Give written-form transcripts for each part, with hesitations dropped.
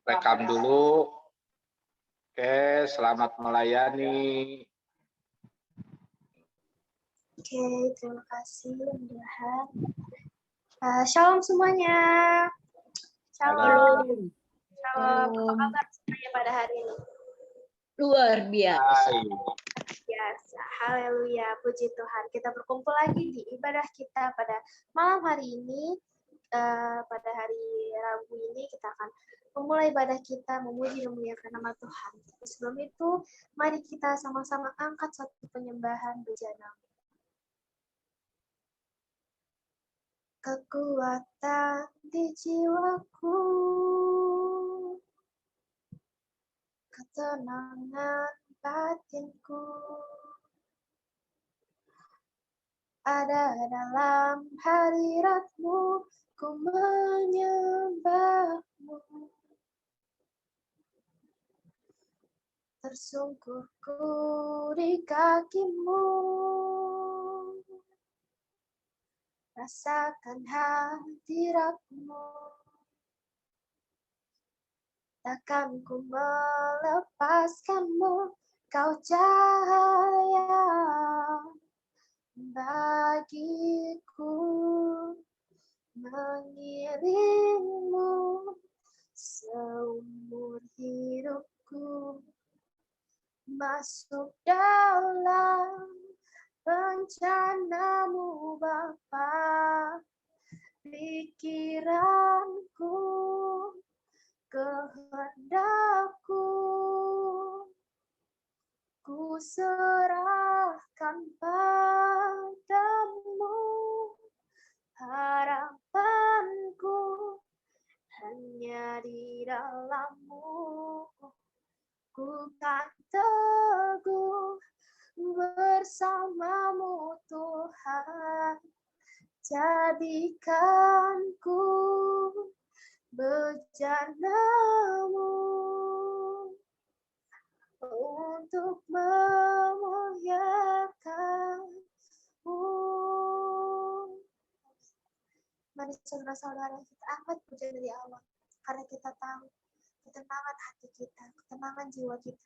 rekam dulu. Oke, selamat melayani. Oke, terima kasih Mudahan. Shalom semuanya. Shalom. Shalom. Apa kabar semuanya pada hari ini? Luar biasa. Biasa. Haleluya. Puji Tuhan. Kita berkumpul lagi di ibadah kita pada malam hari ini. Pada hari Rabu ini kita akan memulai ibadah kita memuji dan memuliakan nama Tuhan. Tapi sebelum itu, mari kita sama-sama angkat satu penyembahan bejana. Kekuatan di jiwaku, ketenangan batinku, ada dalam hadirat-Mu, ku menyembah-Mu. Tersungkurku di kaki-Mu, rasakan hadirat-Mu. Takkan ku melepaskan-Mu, Kau cahaya bagiku, mengiringmu seumur hidupku, masuk dalam rencana-Mu Bapa. Pikiranku, kehendakku, ku serahkan padamu. Harapanku hanya di dalam-Mu, ku kan teguh bersama-Mu Tuhan. Jadikanku bejana-Mu untuk memuliakan-Mu. Mari saudara-saudara kita angkat pujian dari awal, karena kita tahu ketenangan hati kita, ketenangan jiwa kita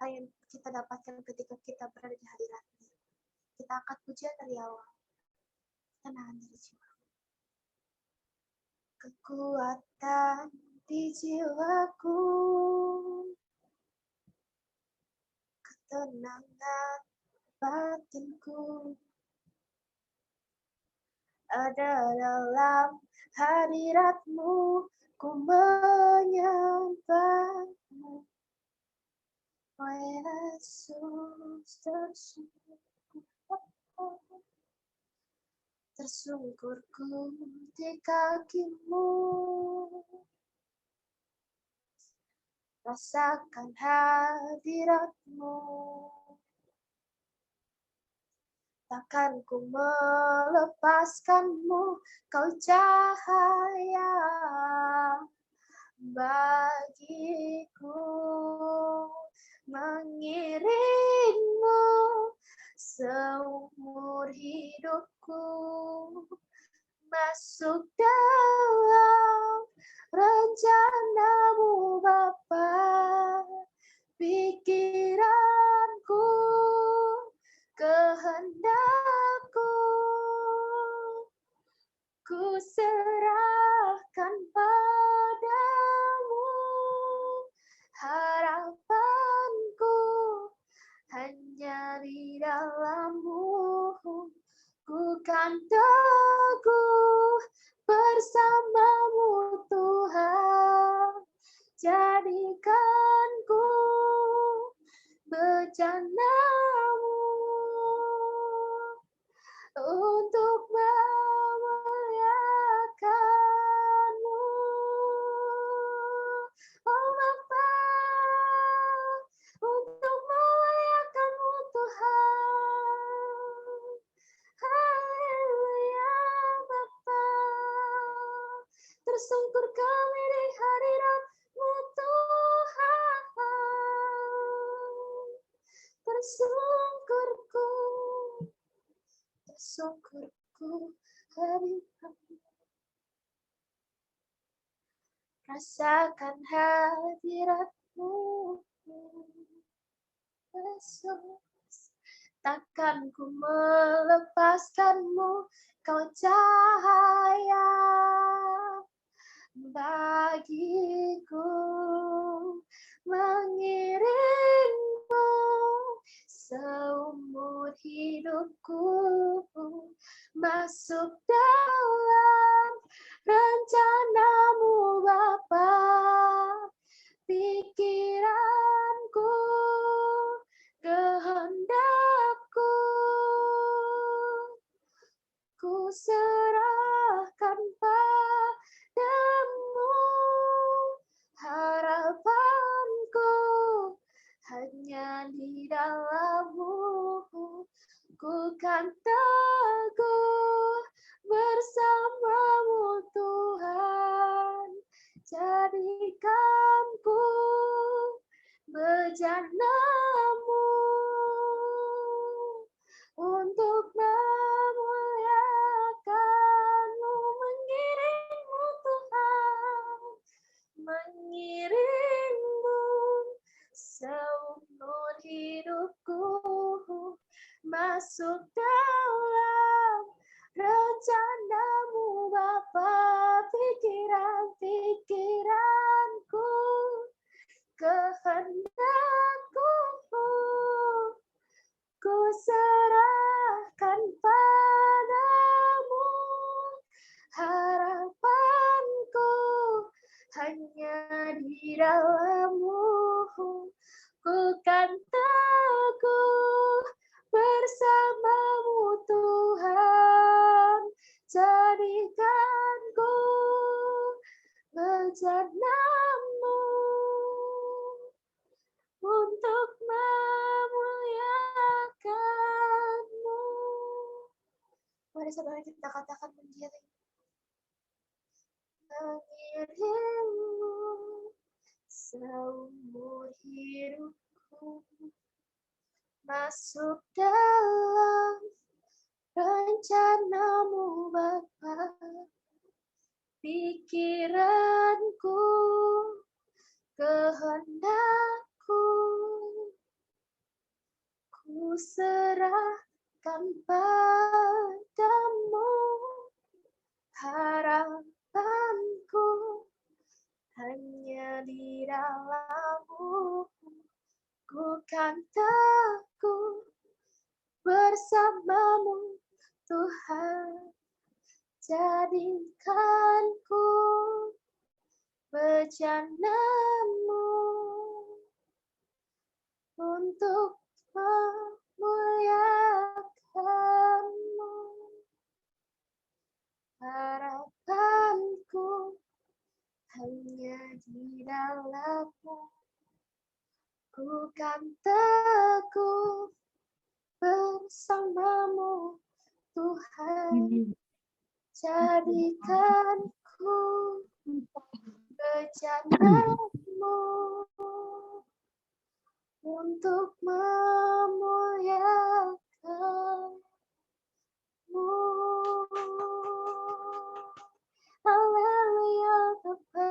yang kita dapatkan ketika kita berada di hadirat-Nya. Kita angkat pujian dari awal, ketenangan dari jiwa. Kekuatan di jiwaku, ketenangan batinku, ada dalam hadirat-Mu, ku menyembah-Mu. Oh Yesus, tersungkurku di kaki-Mu, rasakan hadirat-Mu. Takkan ku melepaskan-Mu, Kau cahaya bagiku, mengiringmu seumur hidupku, masuk dalam rencana-Mu Bapa. Pikiranku, kehendakku, ku serahkan padamu. Harapanku hanya di dalam-Mu, ku kan teguh bersama-Mu Tuhan. Jadikanku bejana-Mu untuk memuliakan-Mu. Oh Bapa, untuk memuliakan-Mu Tuhan. Haleluya Bapa, tersungkur kami di hadirat-Mu Tuhan. Tersungkurku hadirat-Mu. rasakan hadirat-Mu. Yesus, takkan ku melepaskan-Mu, Kau cahaya bagiku, mengiringmu seumur hidupku, masuk dalam rencana-Mu Bapa, pikiranku, kehendakku, ku serahkan padamu, harapanku hanya di dalam-Mu, ku kan teguh bersama-Mu Tuhan, jadikanku bejana-Mu untuk memuliakan-Mu, mengiring-Mu Tuhan, mengiring-Mu seumur hidupku, masuk dalam rencana-Mu Bapa, pikiran-pikiranku, kehendakku, ku serahkan padamu, harapanku hanya di dalam-Mu, ku kan teguh bersama-Mu Tuhan, jadikanku bejana-Mu untuk memuliakan-Mu. Mari saudara kita katakan mengiring. Mengiring-Mu seumur hidupku, masuk dalam rencana-Mu Bapa, pikiranku, kehendakku, ku serahkan padamu, harapanku hanya di dalam-Mu, ku kan teguh bersama-Mu Tuhan, jadikanku bejana-Mu untuk memuliakan-Mu, harapanku hanya di dalam-Mu, ku kan teguh bersama-Mu Tuhan, jadikanku bejana-Mu untuk memuliakan-Mu. Haleluya Bapa,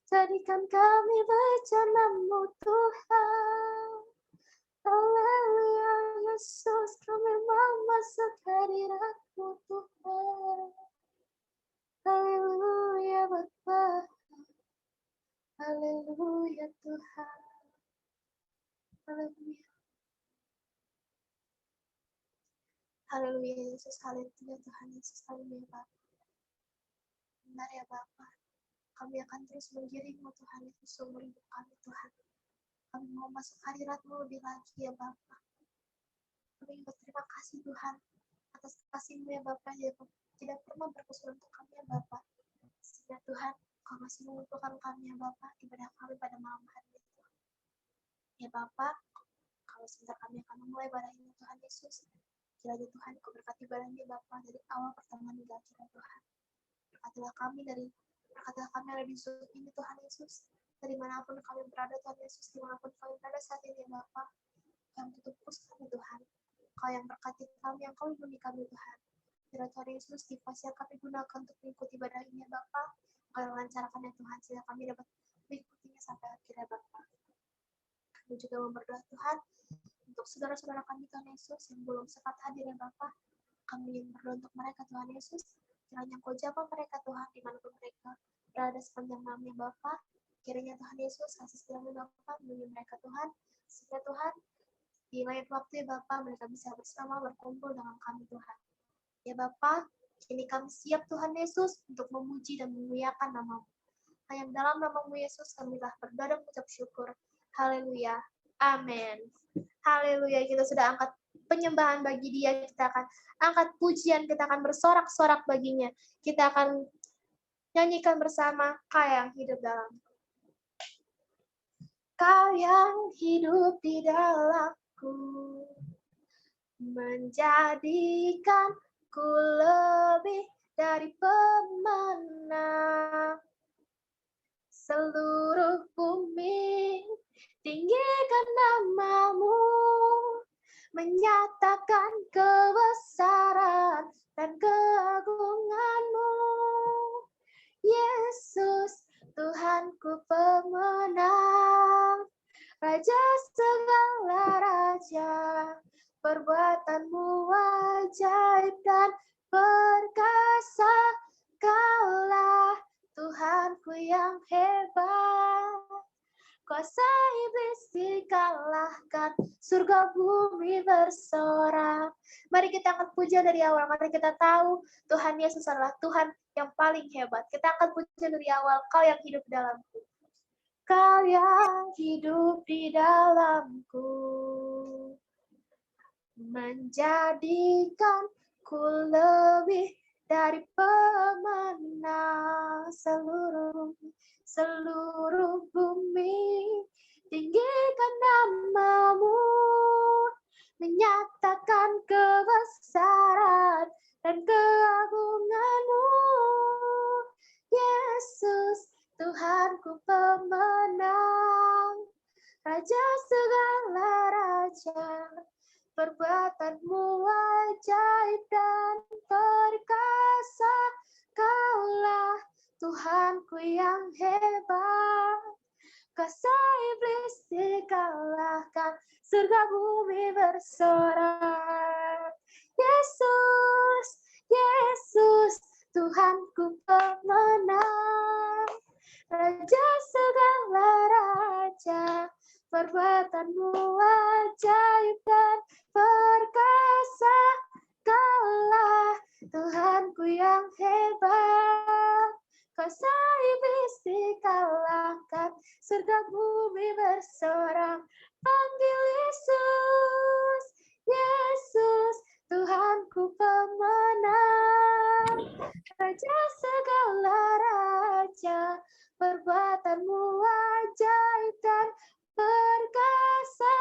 jadikan kami bejana-Mu Tuhan. Haleluya Yesus, kami mau masuk hadirat-Mu Tuhan. Haleluya Bapa, haleluya Tuhan, haleluya. Haleluya Yesus, haleluya Tuhan Yesus, haleluya Bapa. Benar ya Bapa, kami akan terus mengiring-Mu Tuhan Yesus seumur hidup kami Tuhan. Kami mau masuk hadirat-Mu lebih lagi ya Bapa. Kami berterima kasih Tuhan atas kasih-Mu ya Bapa, ya Bapa. Tidak pernah berkesudahan untuk kami ya Bapa. Sehingga Tuhan, Kau masih mengumpulkan kami ya Bapa, ibadah kami pada malam hari ini Tuhan. Ya Bapa, kalau sebentar kami akan memulai ibadah ini Tuhan Yesus. Kiranya Tuhan, Kau berkati ibadah ini Bapa dari awal pertemuan hingga akhir Tuhan. Berkatilah kami ada di Zoom ini Tuhan Yesus. Dari manapun kami berada Tuhan Yesus, dimanapun kami berada saat ini ya Bapa. Yang tutup kus kami Tuhan. Kau yang berkati kami, yang Kau lindungi kami Tuhan. Kiranya Tuhan Yesus, nifas yang kami gunakan untuk mengikuti ibadah ini ya Bapa. Kau yang lancarkan ya Tuhan, sehingga kami dapat mengikutinya sampai akhirnya Bapa. Kami juga berdoa Tuhan untuk saudara-saudara kami Tuhan Yesus yang belum sempat hadir ya Bapa. Kami berdoa untuk mereka Tuhan Yesus, kiranya Kau jawab mereka Tuhan dimanapun mereka berada sepanjang malamnya Bapa. Kiranya Tuhan Yesus kasih setiamu Bapa menemani mereka Tuhan, sehingga Tuhan di lain waktu ya Bapa mereka bisa bersama berkumpul dengan kami Tuhan. Ya Bapa, kini kami siap Tuhan Yesus untuk memuji dan memuliakan nama-Mu. Hanya dalam nama-Mu Yesus kami telah berdoa dan mengucap syukur. Haleluya. Amin. Haleluya. Kita sudah angkat penyembahan bagi Dia, kita akan angkat pujian, kita akan bersorak-sorak baginya. Kita akan nyanyikan bersama Kau yang hidup dalam. Kau yang hidup di dalamku, menjadikanku lebih dari pemenang. Seluruh bumi tinggikan nama-Mu, menyatakan kebesaran dan keagungan-Mu. Yesus, Tuhanku pemenang, Raja segala raja, perbuatan-Mu ajaib dan perkasa. Kaulah Tuhanku yang hebat, kuasa iblis dikalahkan, surga bumi bersorak. Mari kita angkat pujian dari awal, mari kita tahu Tuhan Yesus adalah Tuhan yang paling hebat. Kita angkat pujian dari awal, Kau yang hidup dalamku. Kau yang hidup di dalamku, menjadikanku lebih dari pemenang. Seluruh bumi tinggikan nama-Mu, menyatakan kebesaran dan keagungan-Mu. Yesus, Tuhanku pemenang, Raja segala raja, perbuatan-Mu ajaib dan perkasa. Kaulah Tuhanku yang hebat, kuasa iblis dikalahkan, surga bumi bersorak. Yesus, Yesus, Tuhanku pemenang, Raja segala raja, perbuatan-Mu ajaib dan perkasa. Kaulah Tuhanku yang hebat, kuasa iblis dikalahkan, surga bumi bersorak. Panggil Yesus, Yesus, Tuhanku pemenang, Raja segala raja, perbuatan-Mu ajaib dan perkasa.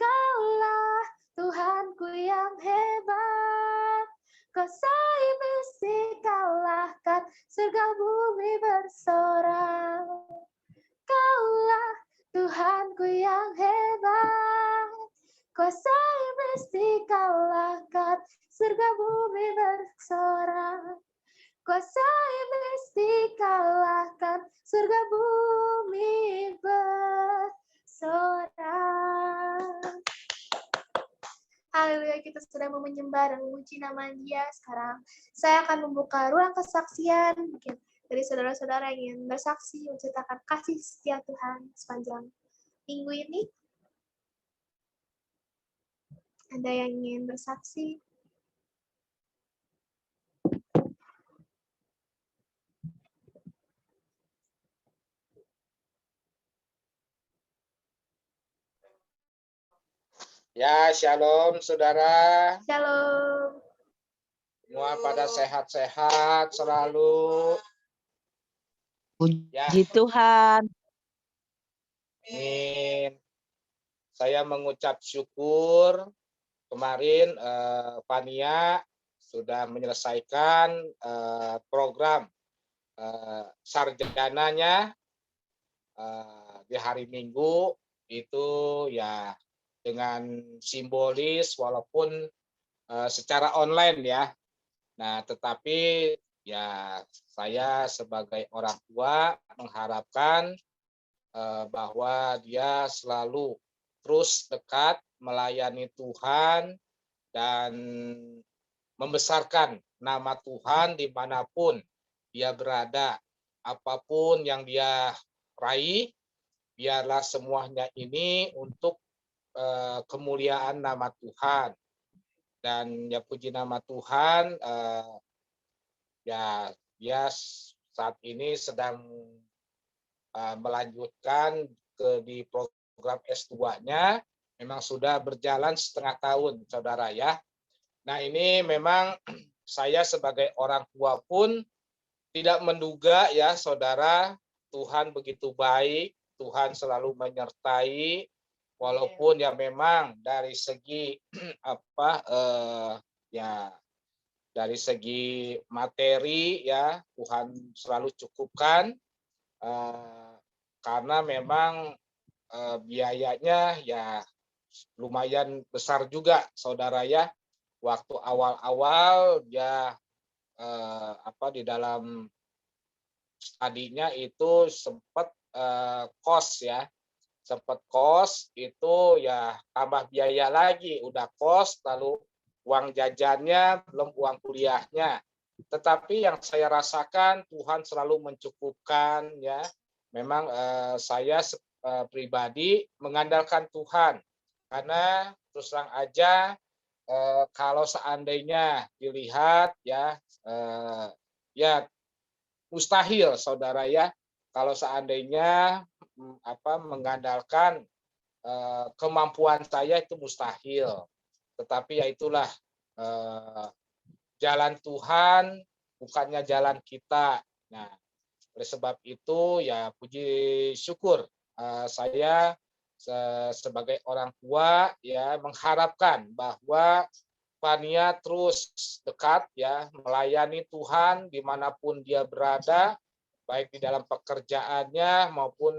Kaulah Tuhanku yang hebat, kuasa iblis dikalahkan, surga bumi bersorak. Kaulah Tuhanku yang hebat, kuasa iblis dikalahkan, surga bumi bersorak. Kuasa iblis dikalahkan, surga bumi bersorak. Haleluya, kita sudah mau menyembah dan memuji nama Dia. Sekarang saya akan membuka ruang kesaksian. Mungkin dari saudara-saudara yang ingin bersaksi, menceritakan kasih setia Tuhan sepanjang minggu ini. Ada yang ingin bersaksi? Ya, shalom saudara. Shalom. Semua pada sehat-sehat selalu. Puji Ya. Tuhan. Amin. Saya mengucap syukur kemarin Pania sudah menyelesaikan program sarjananya di hari Minggu itu ya dengan simbolis walaupun secara online ya. Nah, tetapi ya saya sebagai orang tua mengharapkan bahwa dia selalu terus dekat melayani Tuhan dan membesarkan nama Tuhan dimanapun dia berada. Apapun yang dia raih, biarlah semuanya ini untuk kemuliaan nama Tuhan. Dan ya puji nama Tuhan, ya dia saat ini sedang melanjutkan di program S2-nya, memang sudah berjalan setengah tahun, saudara ya. Nah ini memang saya sebagai orang tua pun tidak menduga ya saudara, Tuhan begitu baik, Tuhan selalu menyertai, walaupun ya memang dari segi ya dari segi materi ya Tuhan selalu cukupkan, karena memang biayanya ya lumayan besar juga saudara ya. Waktu awal-awal ya di dalam studinya itu sempat kos ya, sempat kos itu ya tambah biaya lagi, udah kos lalu uang jajannya belum uang kuliahnya. Tetapi yang saya rasakan Tuhan selalu mencukupkan ya. Memang saya pribadi mengandalkan Tuhan, karena terus terang aja kalau seandainya dilihat ya ya mustahil saudara ya kalau seandainya mengandalkan kemampuan saya itu mustahil. Tetapi ya itulah jalan Tuhan, bukannya jalan kita. Nah, oleh sebab itu ya puji syukur saya sebagai orang tua ya mengharapkan bahwa Fania terus dekat ya melayani Tuhan dimanapun dia berada, baik di dalam pekerjaannya maupun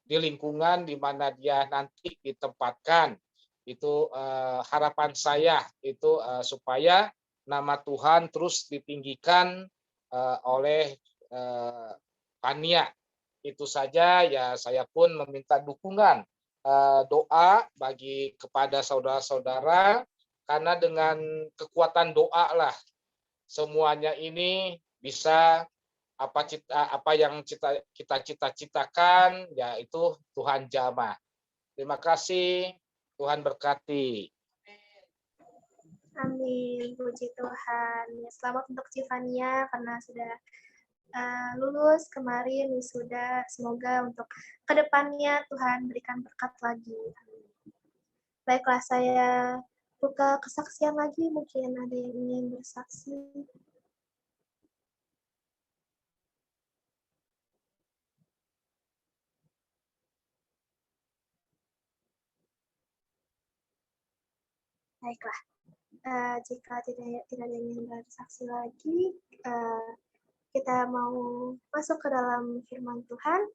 di lingkungan di mana dia nanti ditempatkan. Itu harapan saya itu supaya nama Tuhan terus ditinggikan oleh Fania. Itu saja ya, saya pun meminta dukungan doa bagi kepada saudara-saudara, karena dengan kekuatan doa lah semuanya ini bisa apa yang kita cita-citakan yaitu Tuhan jamah. Terima kasih, Tuhan berkati. Amin, puji Tuhan. Ya, selamat untuk Civania karena sudah lulus kemarin wisuda. Semoga untuk kedepannya Tuhan berikan berkat lagi. Baiklah, saya buka kesaksian lagi. Mungkin ada yang ingin bersaksi. Baiklah, jika tidak ada yang ingin bersaksi lagi, kita mau masuk ke dalam firman Tuhan.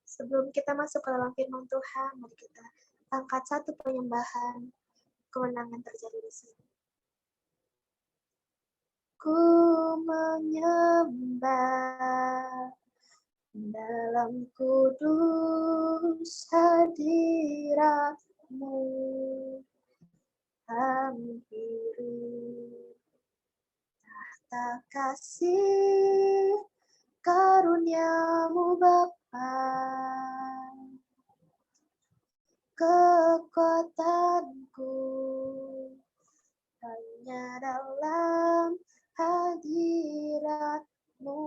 Sebelum kita masuk ke dalam firman Tuhan, mari kita angkat satu penyembahan, kemenangan terjadi di sini. Ku menyembah dalam kudus hadirat-Mu, hampiri tahta kasih karunia-Mu Bapa. Kekuatanku hanya dalam hadirat-Mu,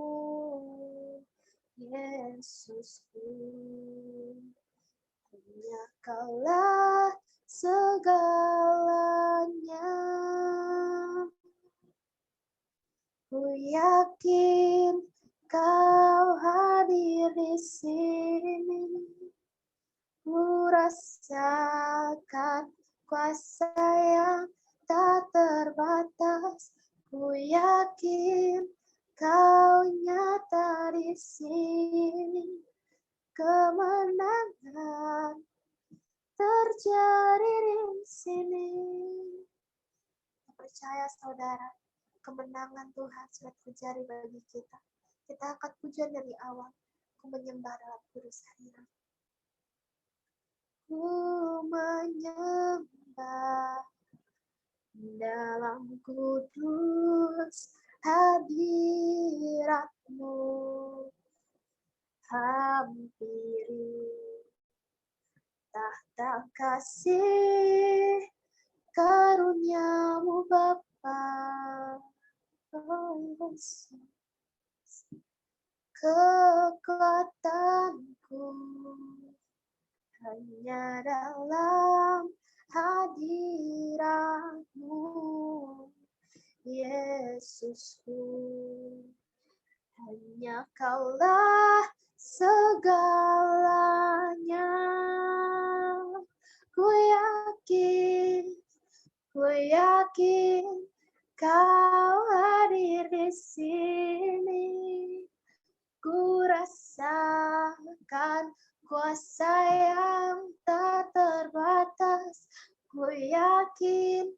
Yesusku. Hanya Kaulah segalanya. Ku yakin Kau hadir di sini. Ku rasakan kuasa yang tak terbatas. Ku yakin Kau nyata di sini. Kemenangan terjadi di sini. Percaya saudara, kemenangan Tuhan sudah terjadi bagi kita. Kita angkat pujian dari awal. Ku menyembah dalam kudus hadirat. Ku menyembah dalam kudus hadirat-Mu. Hampiri tahta kasih karunia-Mu Bapa. Oh Yesus, kekuatanku hanya dalam hadirat-Mu, Yesusku. Hanya Kaulah segalanya. Ku yakin Kau hadir di sini. Ku rasakan kuasa yang tak terbatas. Ku yakin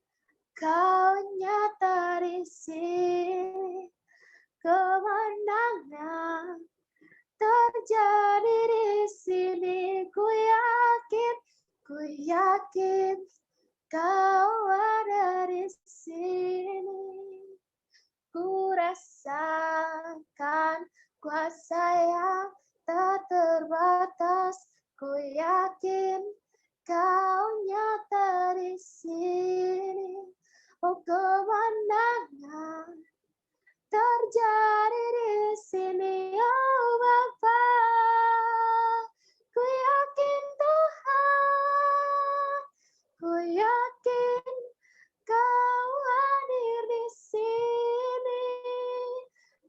Kau nyata di sini. Kemenangan terjadi di sini. Ku yakin Kau ada di sini. Ku rasakan kuasa yang tak terbatas. Ku yakin Kau nyata di sini. Oh, kemenangan terjadi di sini, oh Bapa. Ku yakin Tuhan, ku yakin Kau hadir di sini.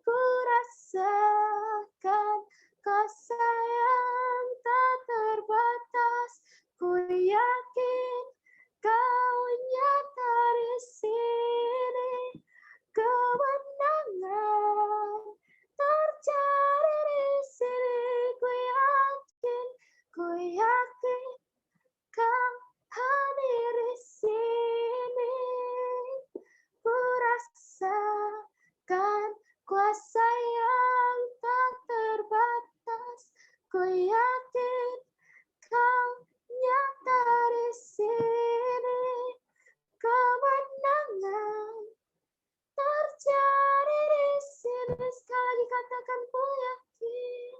Ku rasakan kuasa yang tak terbatas. Ku yakin Kau nyata di sini. Kemenangan terjadi di sini. Ku yakin Kau hadir di sini. Ku rasakan kuasa yang tak terbatas. Ku yakin Kau nyata di sini. Kemenangan terjadi di sini. Sekali lagi katakan, ku yakin.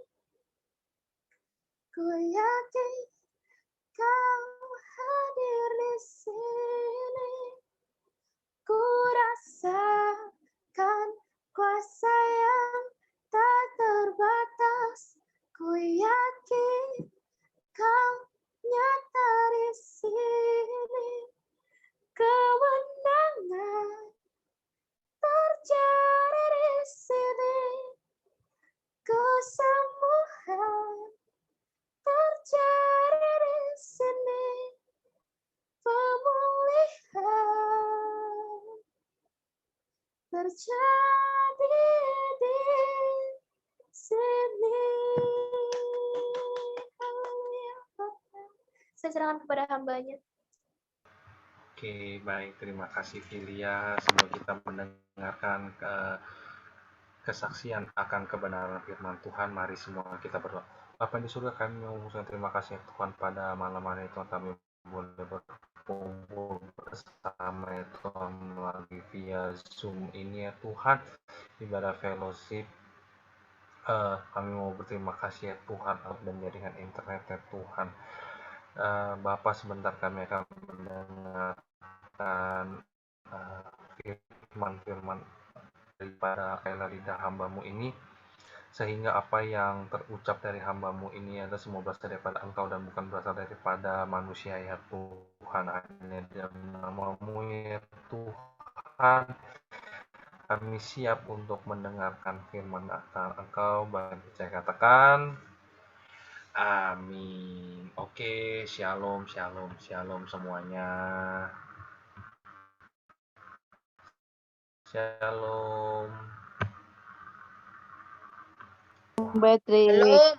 Ku yakin Kau hadir di sini. Ku rasakan kuasa yang tak terbatas. Ku yakin Kau nyata di sini. Kemenangan terjadi di sini. Kesembuhan terjadi di sini. Pemulihan terjadi di sini. Haleluya, Bapa. Saya serahkan kepada hamba-Nya. Oke, baik. Terima kasih, Filia. Semoga kita mendengarkan kesaksian akan kebenaran firman Tuhan. Mari semua kita berdoa. Bapa di surga, kami mengucapkan terima kasih Tuhan pada malam hari Tuhan, kami boleh berkumpul bersama ya Tuhan melalui via Zoom ini ya Tuhan, ibadah fellowship. Kami mau berterima kasih ya Tuhan dan jaringan internet ya Tuhan. Bapak, sebentar kami akan mendengarkan firman-firman daripada lidah hamba-Mu ini, sehingga apa yang terucap dari hamba-Mu ini adalah semua berasal daripada Engkau dan bukan berasal daripada manusia ya Tuhan. Hanya dalam nama-Mu ya Tuhan, kami siap untuk mendengarkan firman Engkau. Bagi saya katakan amin. Oke, shalom, shalom, shalom semuanya. Shalom. Patrick.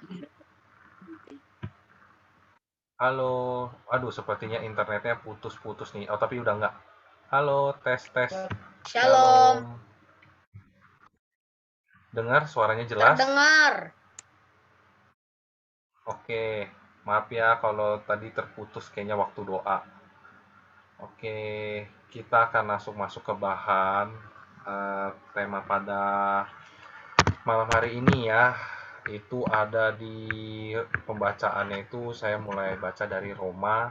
Halo. Aduh, sepertinya internetnya putus-putus nih. Oh, tapi udah enggak. Halo, tes. Shalom. Dengar suaranya jelas? Terdengar. Oke, maaf ya kalau tadi terputus kayaknya waktu doa. Oke, kita akan langsung masuk ke bahan tema pada malam hari ini ya. Itu ada di pembacaannya itu saya mulai baca dari Roma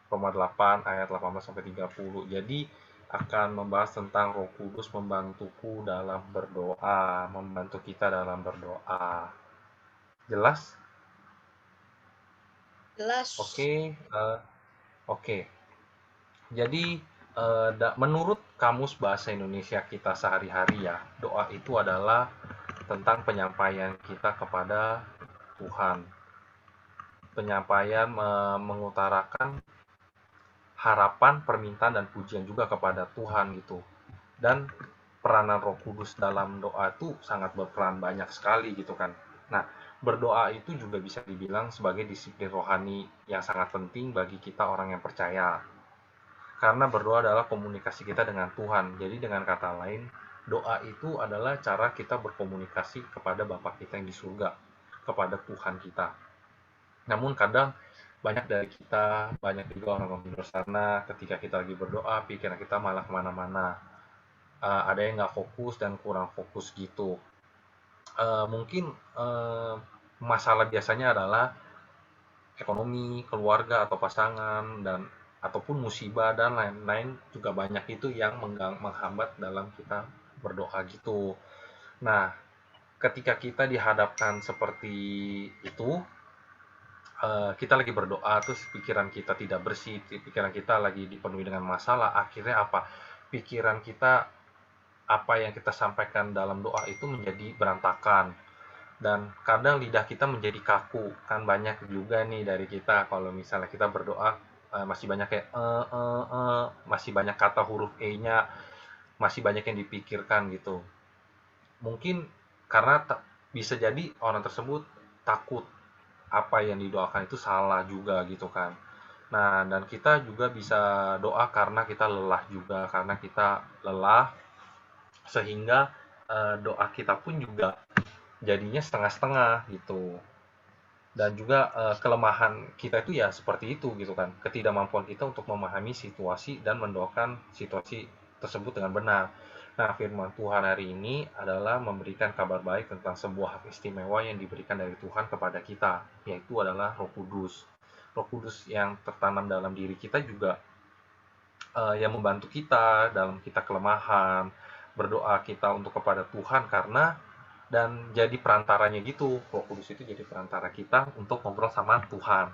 8 ayat 18 sampai 30. Jadi akan membahas tentang Roh Kudus membantuku dalam berdoa, membantu kita dalam berdoa. Jelas? Jelas. Oke. Jadi menurut Kamus Bahasa Indonesia kita sehari-hari ya, doa itu adalah tentang penyampaian kita kepada Tuhan. Penyampaian mengutarakan harapan, permintaan, dan pujian juga kepada Tuhan gitu. Dan peranan Roh Kudus dalam doa itu sangat berperan banyak sekali gitu kan. Nah, berdoa itu juga bisa dibilang sebagai disiplin rohani yang sangat penting bagi kita orang yang percaya. Karena berdoa adalah komunikasi kita dengan Tuhan. Jadi dengan kata lain, doa itu adalah cara kita berkomunikasi kepada Bapa kita yang di surga, kepada Tuhan kita. Namun kadang banyak dari kita, banyak juga orang-orang di luar sana, ketika kita lagi berdoa, pikiran kita malah kemana-mana. Ada yang nggak fokus dan kurang fokus gitu. Mungkin masalah biasanya adalah ekonomi, keluarga atau pasangan, dan ataupun musibah dan lain-lain juga banyak itu yang menghambat dalam kita berdoa gitu. Nah, ketika kita dihadapkan seperti itu, kita lagi berdoa terus pikiran kita tidak bersih, pikiran kita lagi dipenuhi dengan masalah, akhirnya apa? Pikiran kita, apa yang kita sampaikan dalam doa itu menjadi berantakan. Dan kadang lidah kita menjadi kaku. Kan banyak juga nih dari kita kalau misalnya kita berdoa masih banyak kayak masih banyak kata huruf E-nya, masih banyak yang dipikirkan gitu. Mungkin karena bisa jadi orang tersebut takut apa yang didoakan itu salah juga gitu kan. Nah, dan kita juga bisa doa karena kita lelah juga, karena kita lelah sehingga doa kita pun juga jadinya setengah-setengah gitu. Dan juga kelemahan kita itu ya seperti itu gitu kan, ketidakmampuan kita untuk memahami situasi dan mendoakan situasi tersebut dengan benar. Nah, firman Tuhan hari ini adalah memberikan kabar baik tentang sebuah hak istimewa yang diberikan dari Tuhan kepada kita, yaitu adalah Roh Kudus. Roh Kudus yang tertanam dalam diri kita juga yang membantu kita dalam kita kelemahan, berdoa kita untuk kepada Tuhan karena dan jadi perantaranya gitu. Roh Kudus itu jadi perantara kita untuk ngobrol sama Tuhan.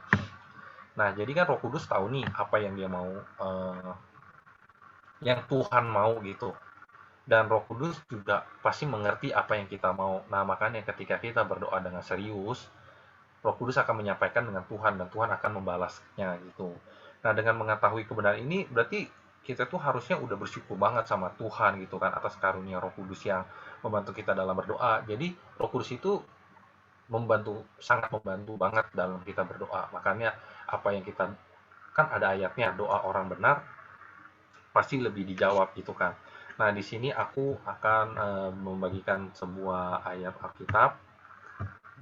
Nah, jadi kan Roh Kudus tahu nih apa yang dia mau, yang Tuhan mau gitu. Dan Roh Kudus juga pasti mengerti apa yang kita mau. Nah, makanya ketika kita berdoa dengan serius, Roh Kudus akan menyampaikan dengan Tuhan dan Tuhan akan membalasnya gitu. Nah, dengan mengetahui kebenaran ini berarti kita tuh harusnya udah bersyukur banget sama Tuhan gitu kan atas karunia Roh Kudus yang membantu kita dalam berdoa. Jadi Roh Kudus itu sangat membantu banget dalam kita berdoa. Makanya apa yang kita kan ada ayatnya, doa orang benar pasti lebih dijawab gitu kan. Nah, di sini aku akan membagikan sebuah ayat Alkitab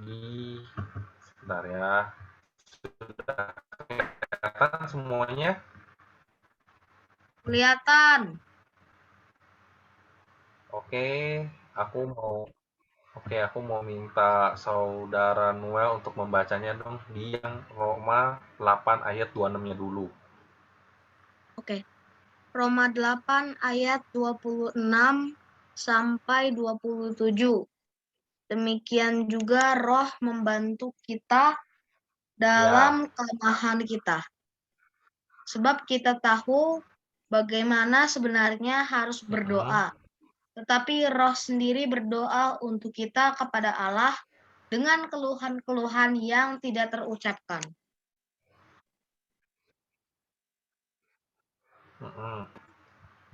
di sebentar ya. Sudah kelihatan semuanya? Kelihatan. Oke, aku mau minta Saudara Noel untuk membacanya dong di yang Roma 8 ayat 26-nya dulu. Oke. Roma 8 ayat 26 sampai 27. Demikian juga Roh membantu kita dalam kelemahan kita. Sebab kita tahu bagaimana sebenarnya harus berdoa. Tetapi Roh sendiri berdoa untuk kita kepada Allah dengan keluhan-keluhan yang tidak terucapkan.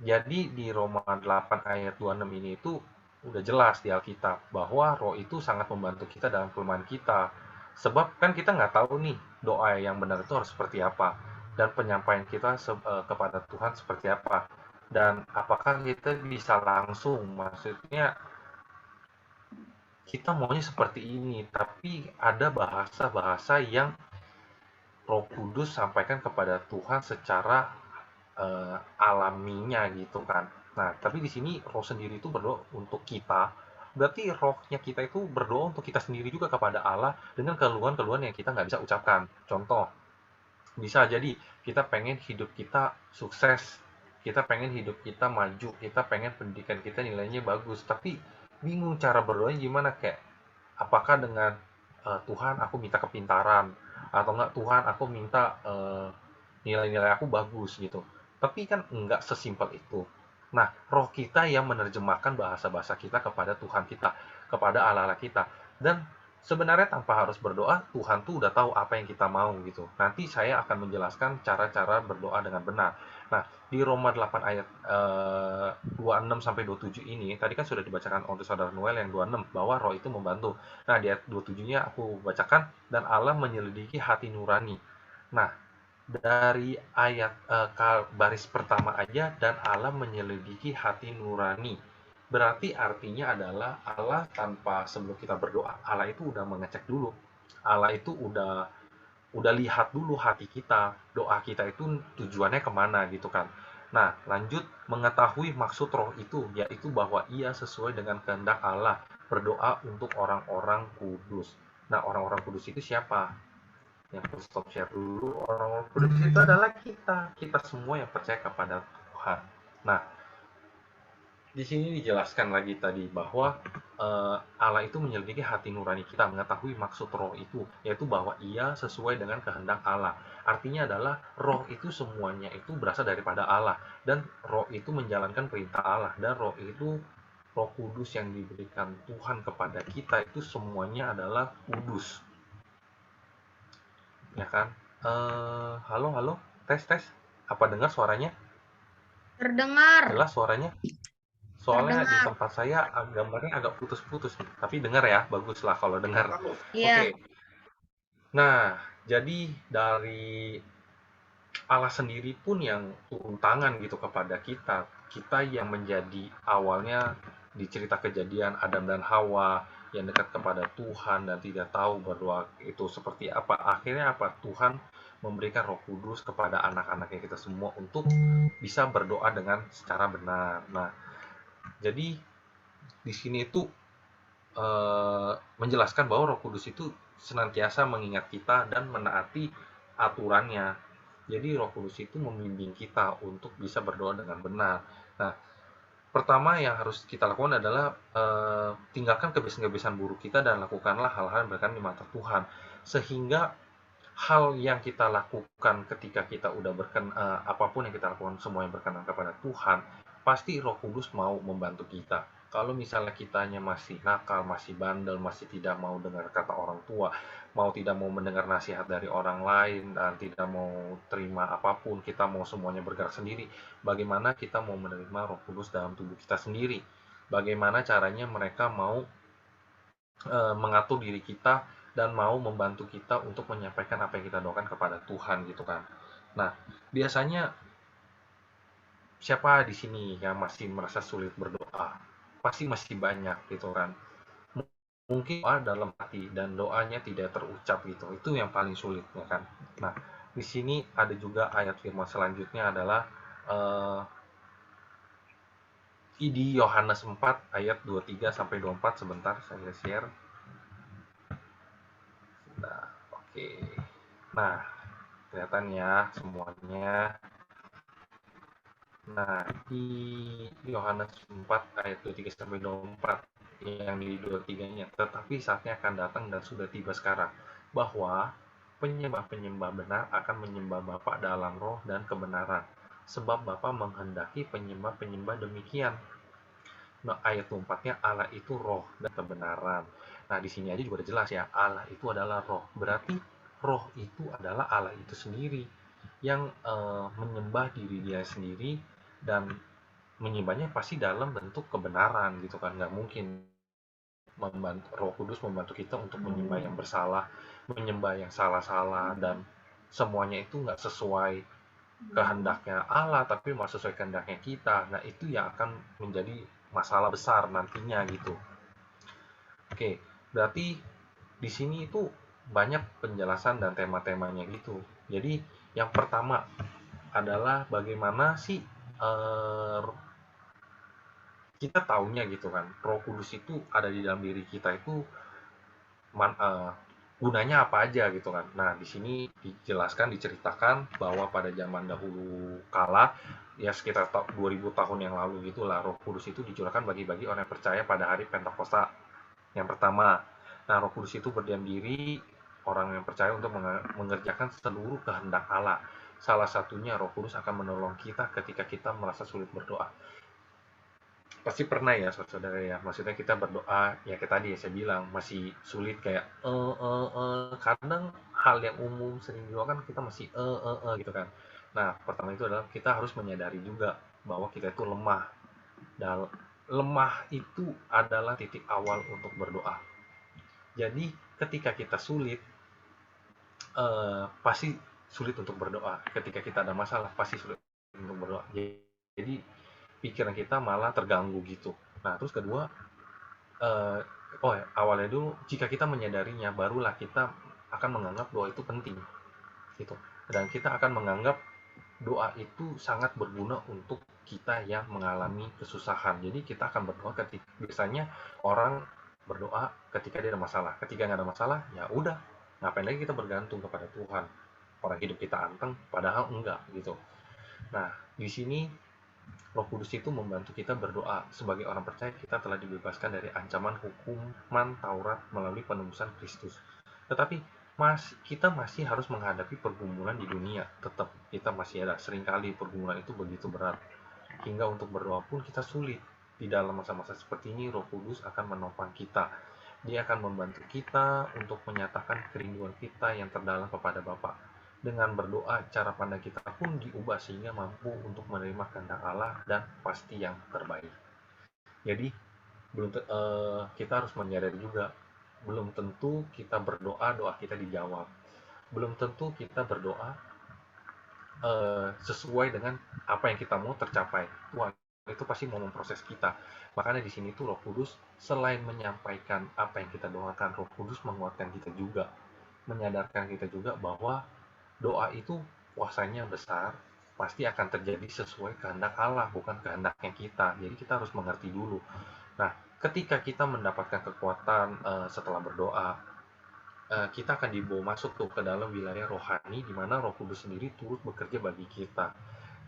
Jadi di Roma 8 ayat 26 ini itu udah jelas di Alkitab bahwa Roh itu sangat membantu kita dalam kelemahan kita. Sebab kan kita nggak tahu nih doa yang benar itu harus seperti apa dan penyampaian kita kepada Tuhan seperti apa. Dan apakah kita bisa langsung, maksudnya kita maunya seperti ini, tapi ada bahasa-bahasa yang Roh Kudus sampaikan kepada Tuhan secara alaminya gitu kan. Nah, tapi di sini roh sendiri itu berdoa untuk kita. Berarti rohnya kita itu berdoa untuk kita sendiri juga kepada Allah dengan keluhan-keluhan yang kita nggak bisa ucapkan. Contoh, bisa jadi kita pengen hidup kita sukses, kita pengen hidup kita maju, kita pengen pendidikan kita nilainya bagus, tapi bingung cara berdoanya gimana, kayak apakah dengan Tuhan aku minta kepintaran, atau enggak Tuhan aku minta nilai-nilai aku bagus gitu. Tapi kan enggak sesimpel itu. Nah, roh kita yang menerjemahkan bahasa-bahasa kita kepada Tuhan kita, kepada Allah kita. Dan sebenarnya tanpa harus berdoa, Tuhan tuh udah tahu apa yang kita mau gitu. Nanti saya akan menjelaskan cara-cara berdoa dengan benar. Nah, di Roma 8 ayat 26 sampai 27 ini, tadi kan sudah dibacakan oleh Saudara Noel yang 26 bahwa roh itu membantu. Nah, di ayat 27-nya aku bacakan, dan Allah menyelidiki hati nurani. Nah, dari ayat baris pertama aja, dan Allah menyelidiki hati nurani. Berarti artinya adalah Allah tanpa sebelum kita berdoa, Allah itu udah mengecek dulu. Allah itu udah lihat dulu hati kita, doa kita itu tujuannya kemana gitu kan. Nah, lanjut mengetahui maksud roh itu, yaitu bahwa ia sesuai dengan kehendak Allah, berdoa untuk orang-orang kudus. Nah, orang-orang kudus itu siapa? Yang stop share dulu, orang-orang kudus itu adalah kita semua yang percaya kepada Tuhan. Nah, di sini dijelaskan lagi tadi bahwa Allah itu menyelidiki hati nurani kita, mengetahui maksud roh itu, yaitu bahwa ia sesuai dengan kehendak Allah. Artinya adalah roh itu semuanya itu berasal daripada Allah, dan roh itu menjalankan perintah Allah, dan roh itu, Roh Kudus yang diberikan Tuhan kepada kita itu semuanya adalah kudus. Ya kan? Halo, tes. Apa dengar suaranya? Terdengar. Jelas suaranya? Soalnya di Terdengar. tempat saya gambarnya agak putus-putus, tapi dengar ya, bagus lah kalau dengar. Iya. Oke. Nah, jadi dari Allah sendiri pun yang turun tangan gitu kepada kita yang menjadi awalnya di cerita Kejadian Adam dan Hawa yang dekat kepada Tuhan dan tidak tahu berdoa itu seperti apa. Akhirnya apa? Tuhan memberikan Roh Kudus kepada anak-anaknya kita semua untuk bisa berdoa dengan secara benar. Nah, jadi di sini itu menjelaskan bahwa Roh Kudus itu senantiasa mengingat kita dan menaati aturannya. Jadi Roh Kudus itu membimbing kita untuk bisa berdoa dengan benar. Nah, pertama yang harus kita lakukan adalah tinggalkan kebiasaan-kebiasaan buruk kita dan lakukanlah hal-hal yang berkenan di mata Tuhan. Sehingga hal yang kita lakukan ketika kita udah apapun yang kita lakukan semua yang berkenan kepada Tuhan, pasti Roh Kudus mau membantu kita. Kalau misalnya kitanya masih nakal, masih bandel, masih tidak mau dengar kata orang tua, tidak mau mendengar nasihat dari orang lain, dan tidak mau terima apapun, kita mau semuanya bergerak sendiri, bagaimana kita mau menerima Roh Kudus dalam tubuh kita sendiri? Bagaimana caranya mereka mau mengatur diri kita dan mau membantu kita untuk menyampaikan apa yang kita doakan kepada Tuhan gitu kan. Nah, biasanya siapa di sini yang masih merasa sulit berdoa? Pasti masih banyak gitu kan. Mungkin doa dalam hati dan doanya tidak terucap gitu. Itu yang paling sulit ya kan. Nah, di sini ada juga ayat firman selanjutnya adalah di Yohanes 4 ayat 23 sampai 24. Sebentar saya share. Nah, oke. Nah, kelihatan ya semuanya. Nah, di Yohanes 4 ayat 23 sampai 24 yang di 23-nya, tetapi saatnya akan datang dan sudah tiba sekarang bahwa penyembah-penyembah benar akan menyembah Bapa dalam roh dan kebenaran, sebab Bapa menghendaki penyembah-penyembah demikian. Nah, ayat 4-nya Allah itu roh dan kebenaran. Nah, di sini aja juga udah jelas ya, Allah itu adalah roh. Berarti roh itu adalah Allah itu sendiri yang menyembah diri dia sendiri, dan menyembahnya pasti dalam bentuk kebenaran gitu kan. Nggak mungkin Roh Kudus membantu kita untuk menyembah yang bersalah, menyembah yang salah-salah, dan semuanya itu nggak sesuai kehendaknya Allah, tapi malah sesuai kehendaknya kita. Nah, itu yang akan menjadi masalah besar nantinya gitu. Oke, berarti di sini itu banyak penjelasan dan tema-temanya gitu. Jadi yang pertama adalah bagaimana sih kita taunya gitu kan, Roh Kudus itu ada di dalam diri kita itu gunanya apa aja gitu kan. Nah, di sini dijelaskan, diceritakan bahwa pada zaman dahulu kala, ya sekitar 2000 tahun yang lalu gitulah, Roh Kudus itu dicurahkan bagi-bagi orang yang percaya pada hari Pentakosta yang pertama. Nah, Roh Kudus itu berdiam diri orang yang percaya untuk mengerjakan seluruh kehendak Allah. Salah satunya Roh Kudus akan menolong kita ketika kita merasa sulit berdoa. Pasti pernah ya saudara ya, maksudnya kita berdoa ya kayak tadi ya saya bilang masih sulit kayak kadang hal yang umum sering juga kan kita masih gitu kan. Nah, pertama itu adalah kita harus menyadari juga bahwa kita itu lemah, dan lemah itu adalah titik awal untuk berdoa. Jadi ketika kita sulit, pasti sulit untuk berdoa. Ketika kita ada masalah pasti sulit untuk berdoa. Jadi pikiran kita malah terganggu gitu. Nah, terus kedua, awalnya dulu jika kita menyadarinya, barulah kita akan menganggap doa itu penting gitu. Dan kita akan menganggap doa itu sangat berguna untuk kita yang mengalami kesusahan. Jadi kita akan berdoa ketika biasanya orang berdoa ketika dia ada masalah. Ketika nggak ada masalah, ya udah, ngapain lagi kita bergantung kepada Tuhan. Orang hidup kita anteng, padahal enggak gitu. Nah, di sini Roh Kudus itu membantu kita berdoa. Sebagai orang percaya, kita telah dibebaskan dari ancaman hukuman Taurat melalui penebusan Kristus. Tetapi kita masih harus menghadapi pergumulan di dunia. Tetap kita masih ada. Seringkali pergumulan itu begitu berat. Hingga untuk berdoa pun kita sulit. Di dalam masa-masa seperti ini, Roh Kudus akan menopang kita. Dia akan membantu kita untuk menyatakan kerinduan kita yang terdalam kepada Bapa. Dengan berdoa, cara pandang kita pun diubah sehingga mampu untuk menerima kehendak Allah dan pasti yang terbaik. Jadi, kita harus menyadari juga, belum tentu kita berdoa, doa kita dijawab. Belum tentu kita berdoa sesuai dengan apa yang kita mau tercapai. Tuhan itu pasti mau memproses kita. Makanya di sini tuh Roh Kudus selain menyampaikan apa yang kita doakan, Roh Kudus menguatkan kita juga, menyadarkan kita juga bahwa doa itu kuasanya besar, pasti akan terjadi sesuai kehendak Allah, bukan kehendaknya kita. Jadi kita harus mengerti dulu. Nah, ketika kita mendapatkan kekuatan setelah berdoa, kita akan dibawa masuk tuh ke dalam wilayah rohani, di mana Roh Kudus sendiri turut bekerja bagi kita.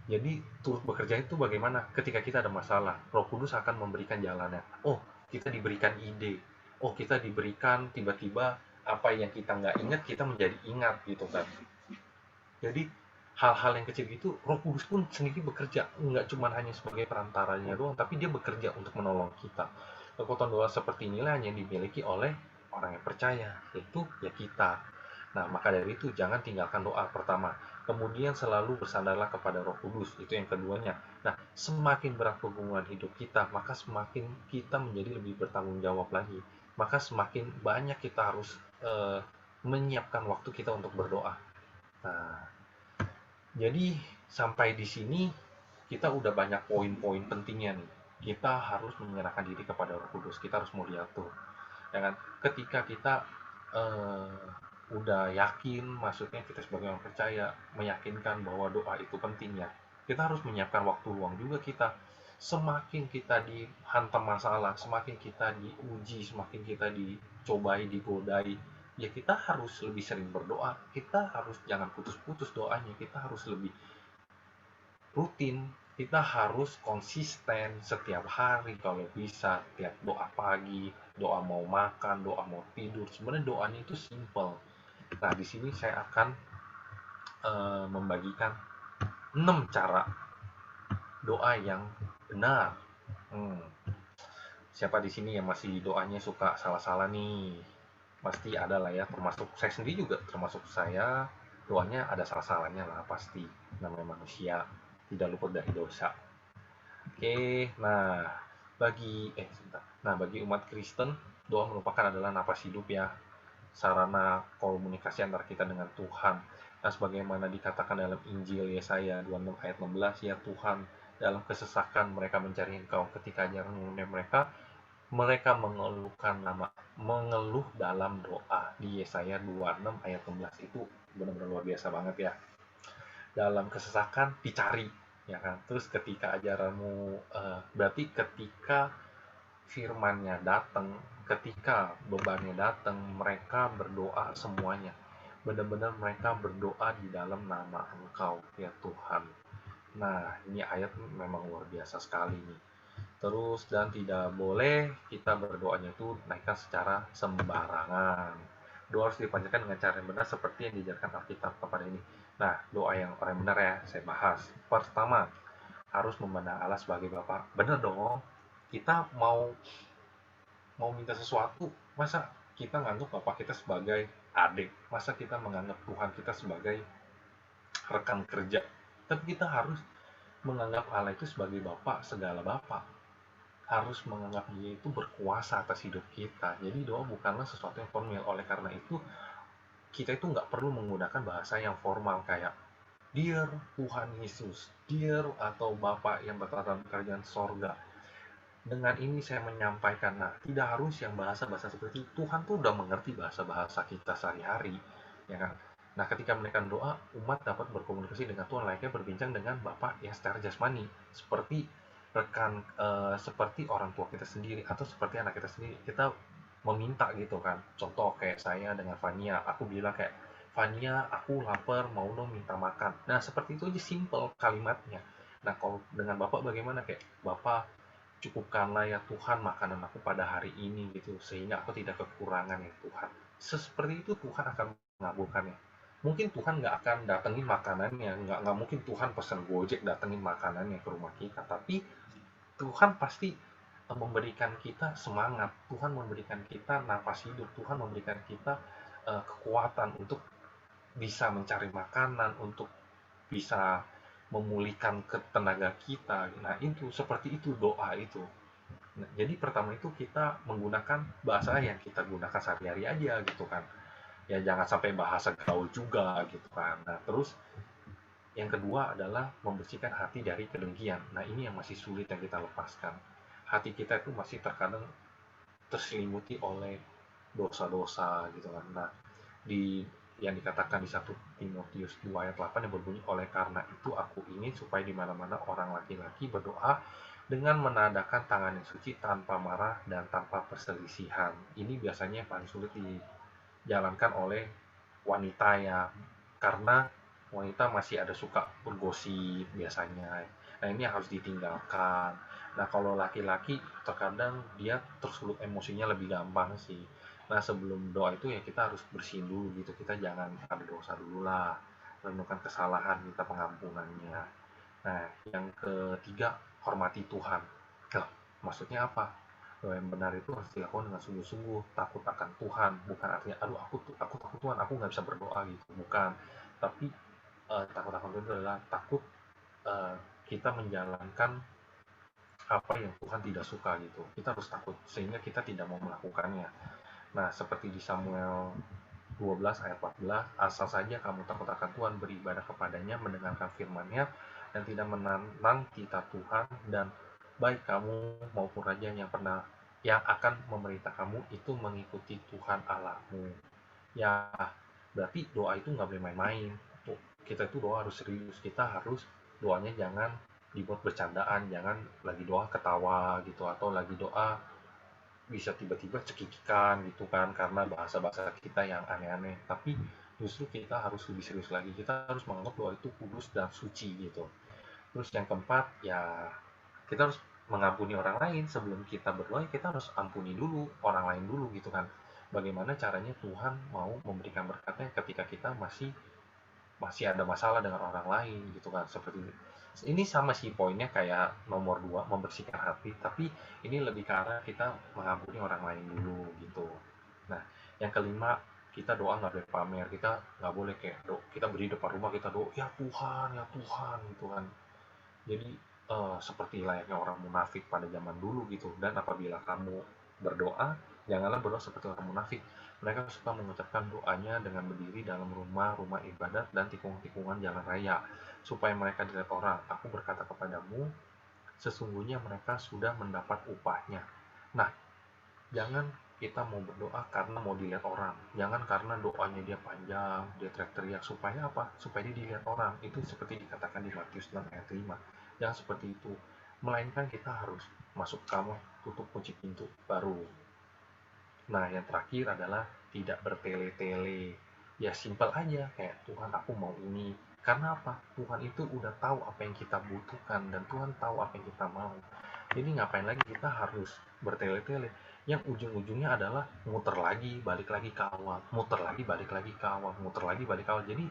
Jadi turut bekerja itu bagaimana? Ketika kita ada masalah, Roh Kudus akan memberikan jalannya. Oh, kita diberikan ide. Oh, kita diberikan tiba-tiba apa yang kita nggak ingat, kita menjadi ingat gitu kan. Jadi hal-hal yang kecil itu Roh Kudus pun sendiri bekerja, nggak cuma hanya sebagai perantaranya doang, tapi dia bekerja untuk menolong kita. Kekuatan doa seperti inilah yang dimiliki oleh orang yang percaya, yaitu ya kita. Nah, maka dari itu jangan tinggalkan doa pertama. Kemudian selalu bersandarlah kepada Roh Kudus, itu yang keduanya. Nah, semakin berat pergumulan hidup kita, maka semakin kita menjadi lebih bertanggung jawab lagi. Maka semakin banyak kita harus menyiapkan waktu kita untuk berdoa. Nah, jadi sampai di sini kita udah banyak poin-poin pentingnya nih. Kita harus menyerahkan diri kepada Roh Kudus. Kita harus mau diatur. Ya kan? Ketika kita udah yakin, maksudnya kita sebagai orang percaya meyakinkan bahwa doa itu penting ya. Kita harus menyiapkan waktu luang juga kita. Semakin kita dihantam masalah, semakin kita diuji, semakin kita dicobai, digodai, ya kita harus lebih sering berdoa. Kita harus jangan putus-putus doanya. Kita harus lebih rutin. Kita harus konsisten setiap hari kalau bisa. Tiap doa pagi, doa mau makan, doa mau tidur. Sebenarnya doanya itu simple. Nah, di sini saya akan membagikan 6 cara doa yang benar. Siapa di sini yang masih doanya suka salah-salah nih? Pasti ada lah ya, termasuk saya sendiri juga, termasuk saya, doanya ada salah-salahnya lah pasti. Namanya manusia, tidak luput dari dosa. Oke, nah bagi umat Kristen, doa merupakan adalah napas hidup ya, sarana komunikasi antara kita dengan Tuhan. Nah, sebagaimana dikatakan dalam Injil Yesaya 26 ayat 16, ya Tuhan, dalam kesesakan mereka mencari Engkau, ketika jarang mengenai mereka, mereka mengeluh dalam doa. Di Yesaya 26 ayat 16 itu benar-benar luar biasa banget ya. Dalam kesesakan dicari, ya kan. Terus ketika ajaranmu, berarti ketika firman-Nya datang, ketika bebannya datang, mereka berdoa semuanya. Benar-benar mereka berdoa di dalam nama Engkau, ya Tuhan. Nah, ini ayat memang luar biasa sekali nih. Terus, dan tidak boleh kita berdoanya itu naikkan secara sembarangan. Doa harus dipanjatkan dengan cara yang benar seperti yang diajarkan Alkitab kepada ini. Nah, doa yang orang benar ya, saya bahas. Pertama, harus memandang Allah sebagai Bapa. Benar dong, kita mau minta sesuatu, masa kita nganggap Bapak kita sebagai adik? Masa kita menganggap Tuhan kita sebagai rekan kerja? Tapi kita harus menganggap Allah itu sebagai Bapa, segala Bapa. Harus menganggap Dia itu berkuasa atas hidup kita. Jadi doa bukanlah sesuatu yang formal. Oleh karena itu, kita itu nggak perlu menggunakan bahasa yang formal kayak Dear Tuhan Yesus, Dear atau Bapa yang berada dalam kerajaan sorga. Dengan ini saya menyampaikan, nah tidak harus yang bahasa-bahasa seperti itu. Tuhan tuh udah mengerti bahasa-bahasa kita sehari-hari, ya kan? Nah, ketika menaikkan doa, umat dapat berkomunikasi dengan Tuhan layaknya berbincang dengan Bapa yang secara jasmani, seperti seperti orang tua kita sendiri atau seperti anak kita sendiri. Kita meminta gitu kan. Contoh kayak saya dengan Fania, aku bilang kayak Fania, aku lapar, mau dong minta makan. Nah, seperti itu aja simple kalimatnya. Nah, kalau dengan Bapak bagaimana? Kayak Bapak, cukupkanlah ya Tuhan makanan aku pada hari ini gitu, sehingga aku tidak kekurangan ya Tuhan. Seperti itu Tuhan akan mengabulkannya. Mungkin Tuhan nggak akan datengin makanannya, nggak mungkin Tuhan pesan Gojek datengin makanannya ke rumah kita, tapi Tuhan pasti memberikan kita semangat, Tuhan memberikan kita nafas hidup, Tuhan memberikan kita kekuatan untuk bisa mencari makanan, untuk bisa memulihkan tenaga kita. Nah, itu seperti itu doa itu. Nah, jadi pertama itu kita menggunakan bahasa yang kita gunakan sehari-hari aja gitu kan. Ya jangan sampai bahasa gaul juga gitu kan. Nah, terus yang kedua adalah membersihkan hati dari kedengkian. Nah, ini yang masih sulit yang kita lepaskan. Hati kita itu masih terkadang terselimuti oleh dosa-dosa gitu kan. Nah, di yang dikatakan di 1 Timotius 2 ayat 8 yang berbunyi, oleh karena itu aku ingin supaya di mana-mana orang laki-laki berdoa dengan menadakan tangan yang suci tanpa marah dan tanpa perselisihan. Ini biasanya yang paling sulit dijalankan oleh wanita ya, karena wanita masih ada suka bergosip biasanya. Nah, ini harus ditinggalkan. Nah, kalau laki-laki terkadang dia tersulut emosinya lebih gampang sih. Nah, sebelum doa itu ya kita harus bersihin dulu gitu. Kita jangan ada dosa dulu lah. Renungkan kesalahan, minta pengampunannya. Nah, yang ketiga, hormati Tuhan. Nah, maksudnya apa? Doa yang benar itu harus dilakukan dengan sungguh-sungguh, takut akan Tuhan. Bukan artinya, aduh aku takut Tuhan, aku nggak bisa berdoa gitu. Bukan. Tapi takut akan Tuhan itu adalah takut kita menjalankan apa yang Tuhan tidak suka gitu. Kita harus takut sehingga kita tidak mau melakukannya. Nah, seperti di Samuel 12 ayat 14, asal saja kamu takut akan Tuhan, beribadah kepadanya, mendengarkan firman-Nya, dan tidak menantang kita Tuhan, dan baik kamu maupun raja yang akan memerintah kamu itu mengikuti Tuhan Allahmu. Ya, berarti doa itu nggak boleh main-main. Kita itu doa harus serius. Kita harus doanya jangan dibuat bercandaan, jangan lagi doa ketawa gitu, atau lagi doa bisa tiba-tiba cekikikan gitu kan karena bahasa-bahasa kita yang aneh-aneh. Tapi justru kita harus lebih serius lagi. Kita harus menganggap doa itu kudus dan suci gitu. Terus yang keempat, ya kita harus mengampuni orang lain. Sebelum kita berdoa, kita harus ampuni dulu orang lain dulu gitu kan. Bagaimana caranya Tuhan mau memberikan berkatnya ketika kita masih ada masalah dengan orang lain gitu kan. Seperti ini sama sih poinnya kayak nomor 2, membersihkan hati, tapi ini lebih ke arah kita mengampuni orang lain dulu gitu. Nah, yang kelima, kita doa nggak boleh pamer, kita nggak boleh kayak kita berdiri depan rumah kita doa ya Tuhan gitu kan. Jadi seperti layaknya orang munafik pada zaman dulu gitu. Dan apabila kamu berdoa, janganlah berdoa seperti orang munafik. Mereka suka mengucapkan doanya dengan berdiri dalam rumah-rumah ibadat dan tikung-tikungan jalan raya, supaya mereka dilihat orang. Aku berkata kepadamu, sesungguhnya mereka sudah mendapat upahnya. Nah, Jangan kita mau berdoa karena mau dilihat orang. Jangan karena doanya dia panjang, dia teriak-teriak. Supaya apa? Supaya dia dilihat orang. Itu seperti dikatakan di Matius 6 ayat 5. Jangan seperti itu. Melainkan kita harus masuk kamar, tutup kunci pintu, baru. Nah, yang terakhir adalah tidak bertele-tele. Ya, simpel aja. Kayak, Tuhan aku mau ini. Karena apa? Tuhan itu udah tahu apa yang kita butuhkan. Dan Tuhan tahu apa yang kita mau. Jadi ngapain lagi kita harus bertele-tele. Yang ujung-ujungnya adalah muter lagi, balik lagi ke awal. Muter lagi, balik lagi ke awal. Muter lagi, balik ke awal. Jadi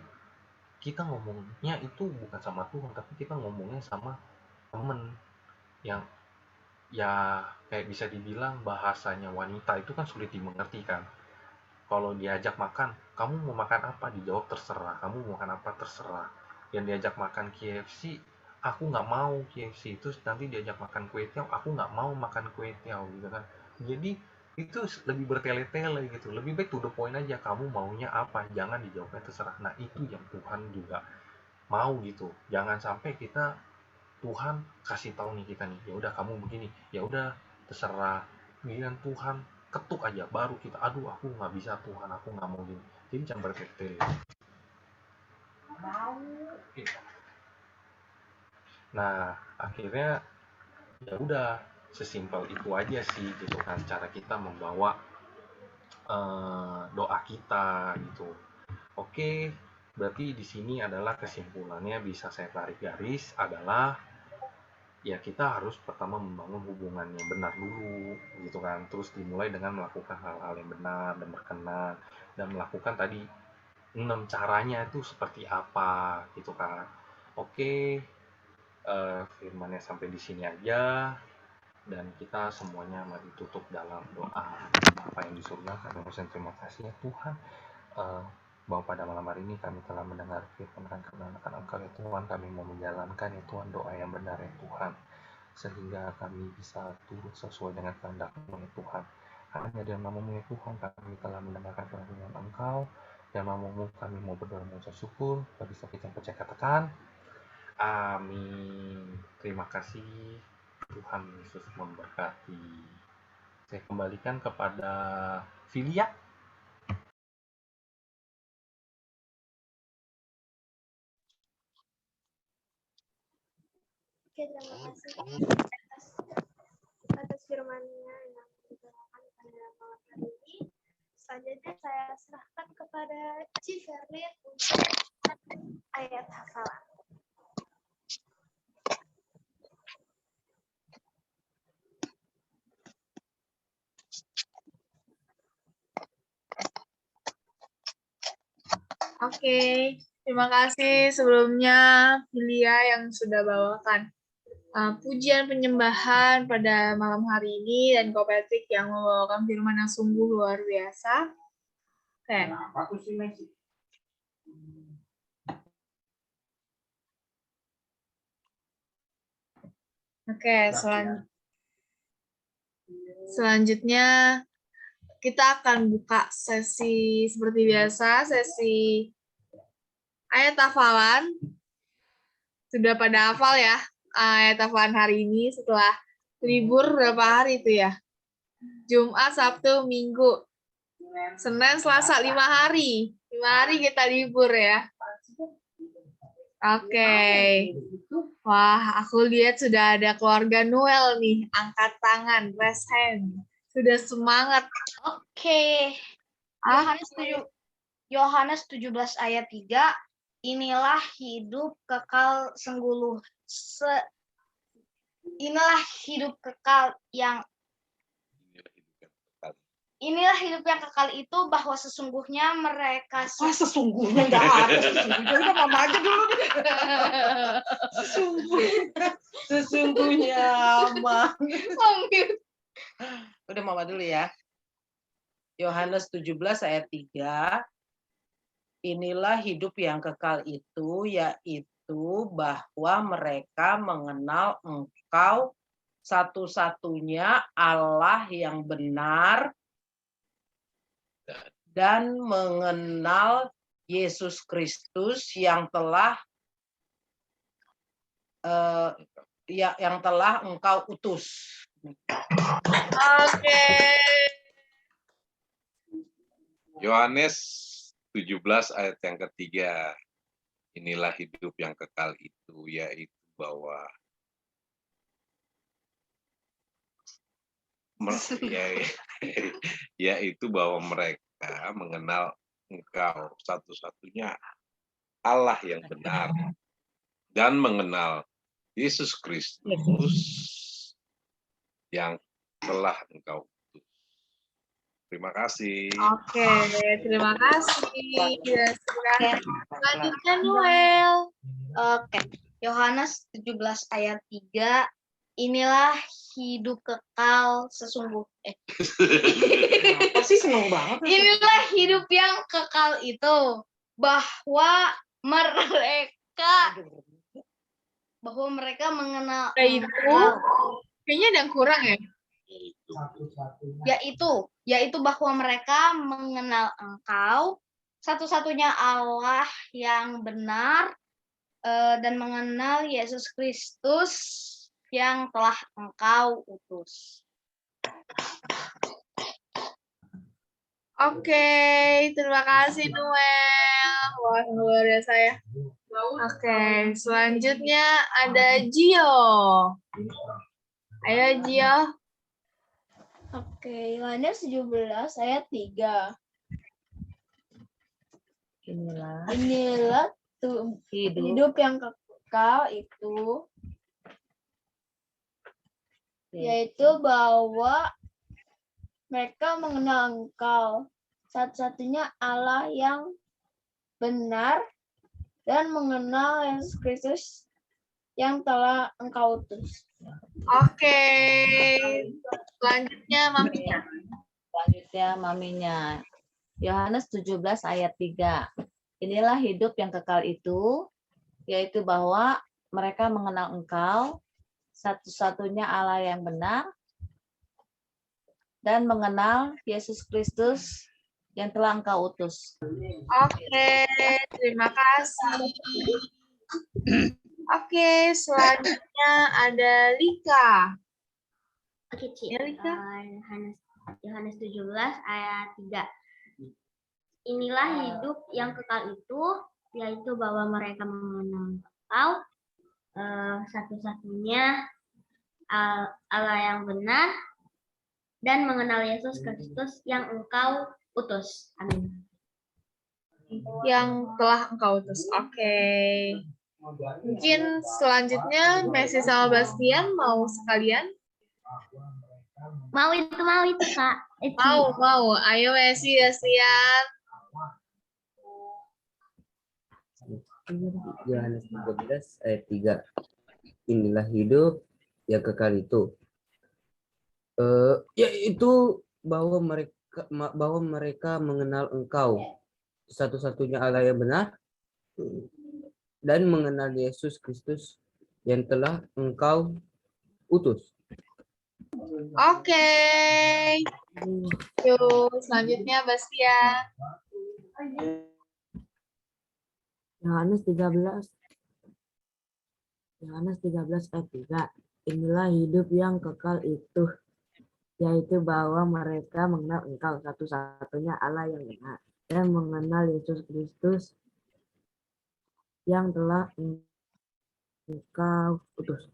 kita ngomongnya itu bukan sama Tuhan, tapi kita ngomongnya sama temen yang ya kayak bisa dibilang bahasanya wanita itu kan sulit dimengerti kan. Kalau diajak makan, kamu mau makan apa? Dijawab terserah. Kamu mau makan apa? Terserah. Yang diajak makan KFC, aku nggak mau KFC. Terus nanti diajak makan kue tiaw, aku nggak mau makan kue tiaw gitu kan. Jadi itu lebih bertele-tele gitu. Lebih baik to the point aja. Kamu maunya apa? Jangan dijawabnya terserah. Nah itu yang Tuhan juga mau gitu. Jangan sampai kita Tuhan kasih tahu nih kita nih, ya udah kamu begini, ya udah terserah. Giliran Tuhan ketuk aja, baru kita, aduh aku nggak bisa Tuhan, aku nggak mau gini. Jadi jangan bertele-tele. Nah akhirnya ya udah sesimpel itu aja sih gitu kan cara kita membawa doa kita gitu. Oke, berarti di sini adalah kesimpulannya bisa saya tarik garis adalah ya kita harus pertama membangun hubungan yang benar dulu gitu kan, terus dimulai dengan melakukan hal-hal yang benar dan berkenan dan melakukan tadi 6 caranya itu seperti apa gitu kan. Oke, firmannya sampai di sini aja dan kita semuanya mari tutup dalam doa. Apa yang di surga kami ucapkan terima kasih ya Tuhan, bahwa pada malam hari ini kami telah mendengar firman dan kebenaran Engkau ya Tuhan. Kami mau menjalankan ya Tuhan doa yang benar ya Tuhan, sehingga kami bisa turut sesuai dengan kehendak-Mu ya Tuhan. Hanya dalam nama-Mu ya Tuhan kami telah mendengarkan firman Engkau. Dalam nama-Mu kami mau berdoa mengucap syukur. Bagi setiap yang percaya katakan amin. Terima kasih. Tuhan Yesus memberkati. Saya kembalikan kepada Filia. Oke, terima kasih atas firman-Nya yang diberikan pada malam hari ini. Selanjutnya saya serahkan kepada Ci Ferlin untuk ayat hafalan. Oke, terima kasih sebelumnya Filia yang sudah bawakan pujian penyembahan pada malam hari ini dan Ko Patrick yang membawakan firman yang sungguh luar biasa. Oke. Oke, selanjutnya kita akan buka sesi seperti biasa, sesi ayat hafalan. Sudah pada hafal ya ayat hafalan hari ini setelah libur berapa hari itu ya? Jumat, Sabtu, Minggu, Senin, Selasa, 5 hari. 5 hari kita libur ya. Oke. Wah, aku lihat sudah ada keluarga Noel nih, angkat tangan, raise hand. Sudah semangat. Oke. Yohanes 17 ayat 3. Inilah hidup kekal inilah hidup kekal yang Inilah hidup yang kekal itu bahwa sesungguhnya mereka Sesungguhnya nggak ada sesungguhnya. Udah mama aja dulu deh. Sesungguhnya aman. Udah mama dulu ya. Yohanes 17 ayat 3. Inilah hidup yang kekal itu, yaitu bahwa mereka mengenal Engkau satu-satunya Allah yang benar dan mengenal Yesus Kristus yang telah Engkau utus. Oke. Yohanes 17 ayat yang ketiga. Inilah hidup yang kekal itu, yaitu bahwa yaitu bahwa mereka mengenal Engkau satu-satunya Allah yang benar dan mengenal Yesus Kristus yang telah Engkau utus. Terima kasih. Oke, terima kasih. Selanjutnya Noel. Oke, Yohanes 17 ayat 3. Inilah hidup kekal sesungguhnya. Pasti seneng banget. Inilah hidup yang kekal itu, bahwa mereka mengenal Itu kayaknya ada yang kurang ya. yaitu bahwa mereka mengenal Engkau satu-satunya Allah yang benar, dan mengenal Yesus Kristus yang telah Engkau utus. Oke, terima kasih Noel. Wah, luar biasa ya. Oke, selanjutnya ada Gio. Ayo Gio. Oke, Yohanes 17 ayat 3. Inilah hidup yang kekal itu, yaitu bahwa mereka mengenal Engkau satu-satunya Allah yang benar dan mengenal Yesus Kristus yang telah Engkau utus. Oke, selanjutnya maminya. Yohanes 17 ayat 3. Inilah hidup yang kekal itu, yaitu bahwa mereka mengenal Engkau satu-satunya Allah yang benar dan mengenal Yesus Kristus yang telah Engkau utus. Oke, terima kasih. Oke, selanjutnya ada Lika. Oke, Ci. Ya, Lika. Yohanes 17 ayat 3. Inilah hidup yang kekal itu, yaitu bahwa mereka mengenal Engkau satu-satunya Allah yang benar dan mengenal Yesus Kristus yang Engkau utus. Amin. Yang telah Engkau utus. Oke. Mungkin selanjutnya Messi sama Bastian mau sekalian? Mau itu Kak. Mau. Ayo Messi, Bastian. Yohanes 13 ayat 3. Inilah hidup yang kekal itu, yaitu bahwa mereka mengenal Engkau satu-satunya Allah yang benar dan mengenal Yesus Kristus yang telah Engkau utus. Oke. Yuk, selanjutnya Bastian. Yohanes 13 ayat 3. Inilah hidup yang kekal itu, yaitu bahwa mereka mengenal Engkau satu-satunya Allah yang benar dan mengenal Yesus Kristus yang telah Engkau utus.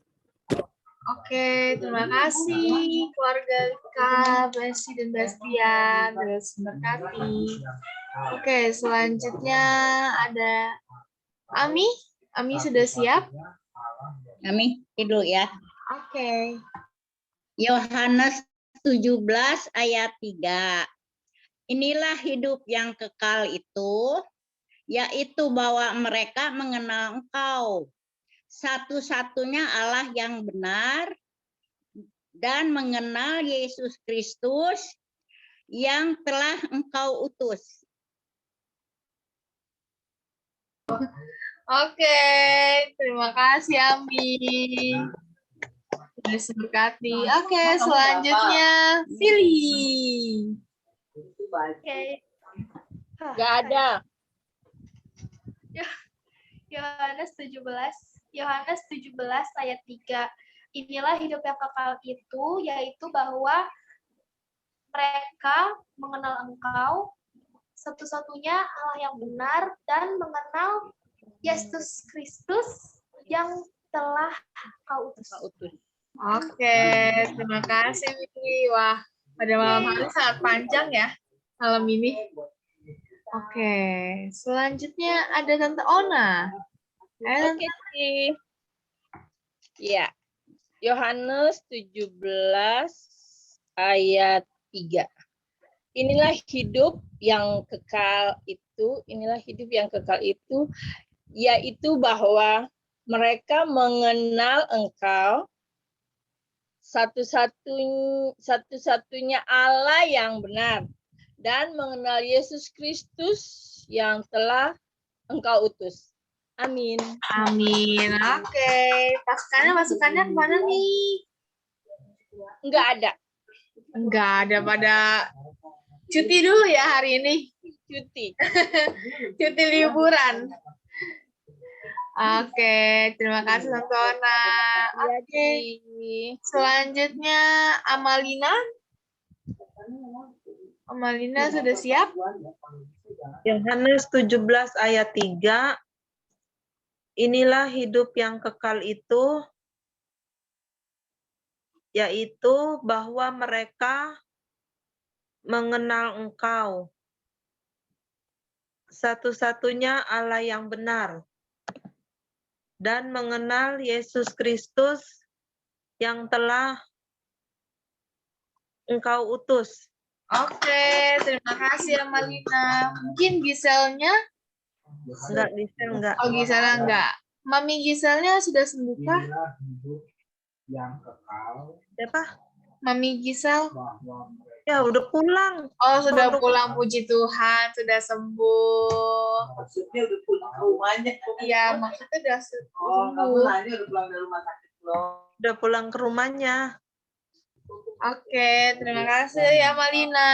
Oke, terima kasih keluarga Lika, Messi dan Bastian. Terus berkati. Oke, selanjutnya ada Ami. Ami sudah siap? Ami tidur ya. Oke. Yohanes 17 ayat 3. Inilah hidup yang kekal itu, yaitu bahwa mereka mengenal Engkau satu-satunya Allah yang benar dan mengenal Yesus Kristus yang telah Engkau utus. Oke, terima kasih Ami. Terus berkati. Oke, selanjutnya Fili. Oke. Gak ada. Yohanes 17 ayat 3. Inilah hidup yang kekal itu, yaitu bahwa mereka mengenal Engkau satu-satunya Allah yang benar dan mengenal Yesus Kristus yang telah kau utus. Oke, terima kasih Mimi. Wah, pada malam hari sangat panjang ya malam ini. Oke, selanjutnya ada Tante Ona. Oke, Ci. Ya. Yohanes 17 ayat 3. Inilah hidup yang kekal itu, yaitu bahwa mereka mengenal Engkau satu-satunya Allah yang benar dan mengenal Yesus Kristus yang telah Engkau utus. Amin. Amin. Oke, masukannya kemana nih? Enggak ada. Enggak ada, pada cuti dulu ya hari ini. Cuti. Cuti liburan. Oke, terima kasih Tante Ona. Oke, selanjutnya Amalina. Amalina sudah siap? Yohanes 17 ayat 3. Inilah hidup yang kekal itu, yaitu bahwa mereka mengenal Engkau, satu-satunya Allah yang benar, dan mengenal Yesus Kristus yang telah Engkau utus. Oke, terima kasih Amalina. Mungkin Giselnya? Enggak, Gisel enggak. Oh, Giselnya enggak. Mami Giselnya sudah sembuh kah? Yang kekal. Siapa? Mami Gisel? Ya, udah pulang. Oh, sudah pulang, puji Tuhan, sudah sembuh. Maksudnya udah pulang ke rumahnya. Iya, maksudnya udah sembuh. Oh, kamu nanya udah pulang dari rumah sakit loh. Udah pulang ke rumahnya. Oke, terima kasih ya Malina.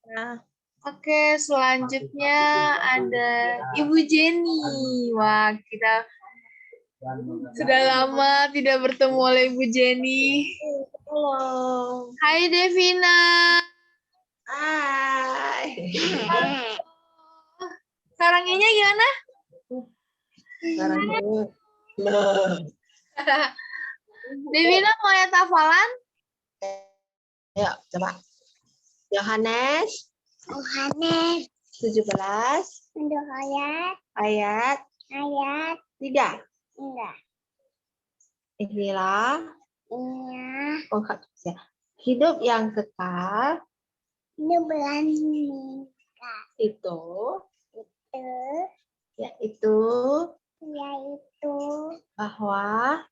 Ya. Oke, selanjutnya ada Ibu Jenny. Wah, kita sudah lama tidak bertemu oleh Ibu Jenny. Halo. Hai Devina. Hai. Saranginya gimana? Saranginya. Devina mau ayat hafalan? Ayo, coba. Yohanes 17 ayat 3. Inilah hidup yang kekal itu yaitu bahwa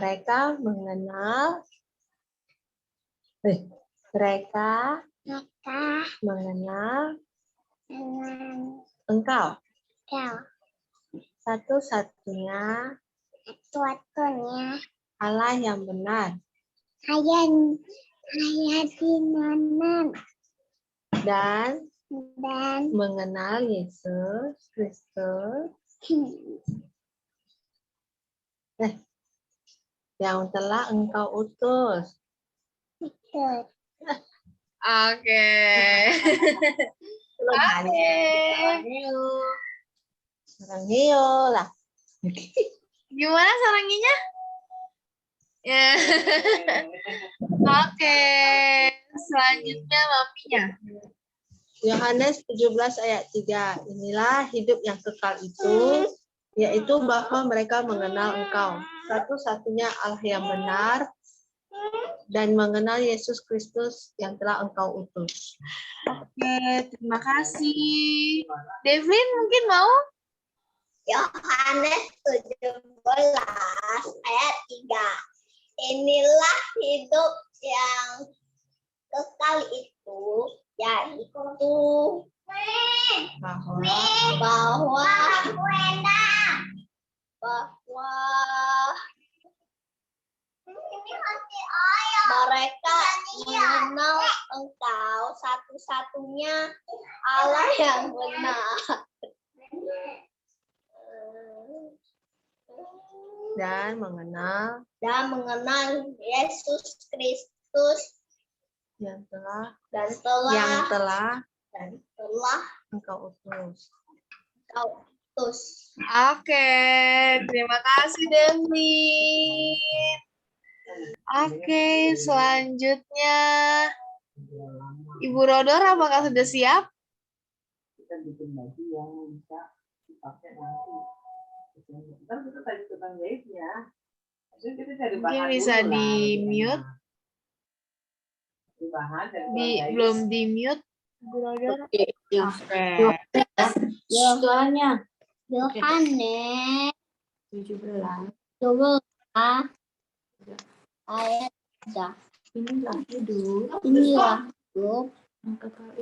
mereka mengenal Engkau satu-satunya Allah yang benar dan mengenal Yesus Kristus yang telah Engkau utus. Oke. Sarangio lah. Gimana saranginya? Ya. Oke. Selanjutnya maminya. Yohanes 17 ayat 3. Inilah hidup yang kekal itu, yaitu bahwa mereka mengenal Engkau, satu-satunya Allah yang benar, dan mengenal Yesus Kristus yang telah Engkau utus. Oke, terima kasih. Devin mungkin mau? Yohanes 17 ayat 3. Inilah hidup yang kekal itu, yaitu bahwa mereka mengenal Engkau satu-satunya Allah yang benar Dan mengenal Yesus Kristus yang telah dan telah engkau utus. Oke, terima kasih Devin. Oke, selanjutnya Ibu Rodor, apakah sudah siap? Kita bikin baju yang bisa dipakai nanti. Ntar kita tadi tukang jahitnya. Kita cari Mungkin bahan bisa dulu lah. di mute. Bahan dari tukang jahit. Belum di mute, Ibu Rodor. Oke. Soalnya Yohanes 17 ayat 3. Inilah hidup yang kekal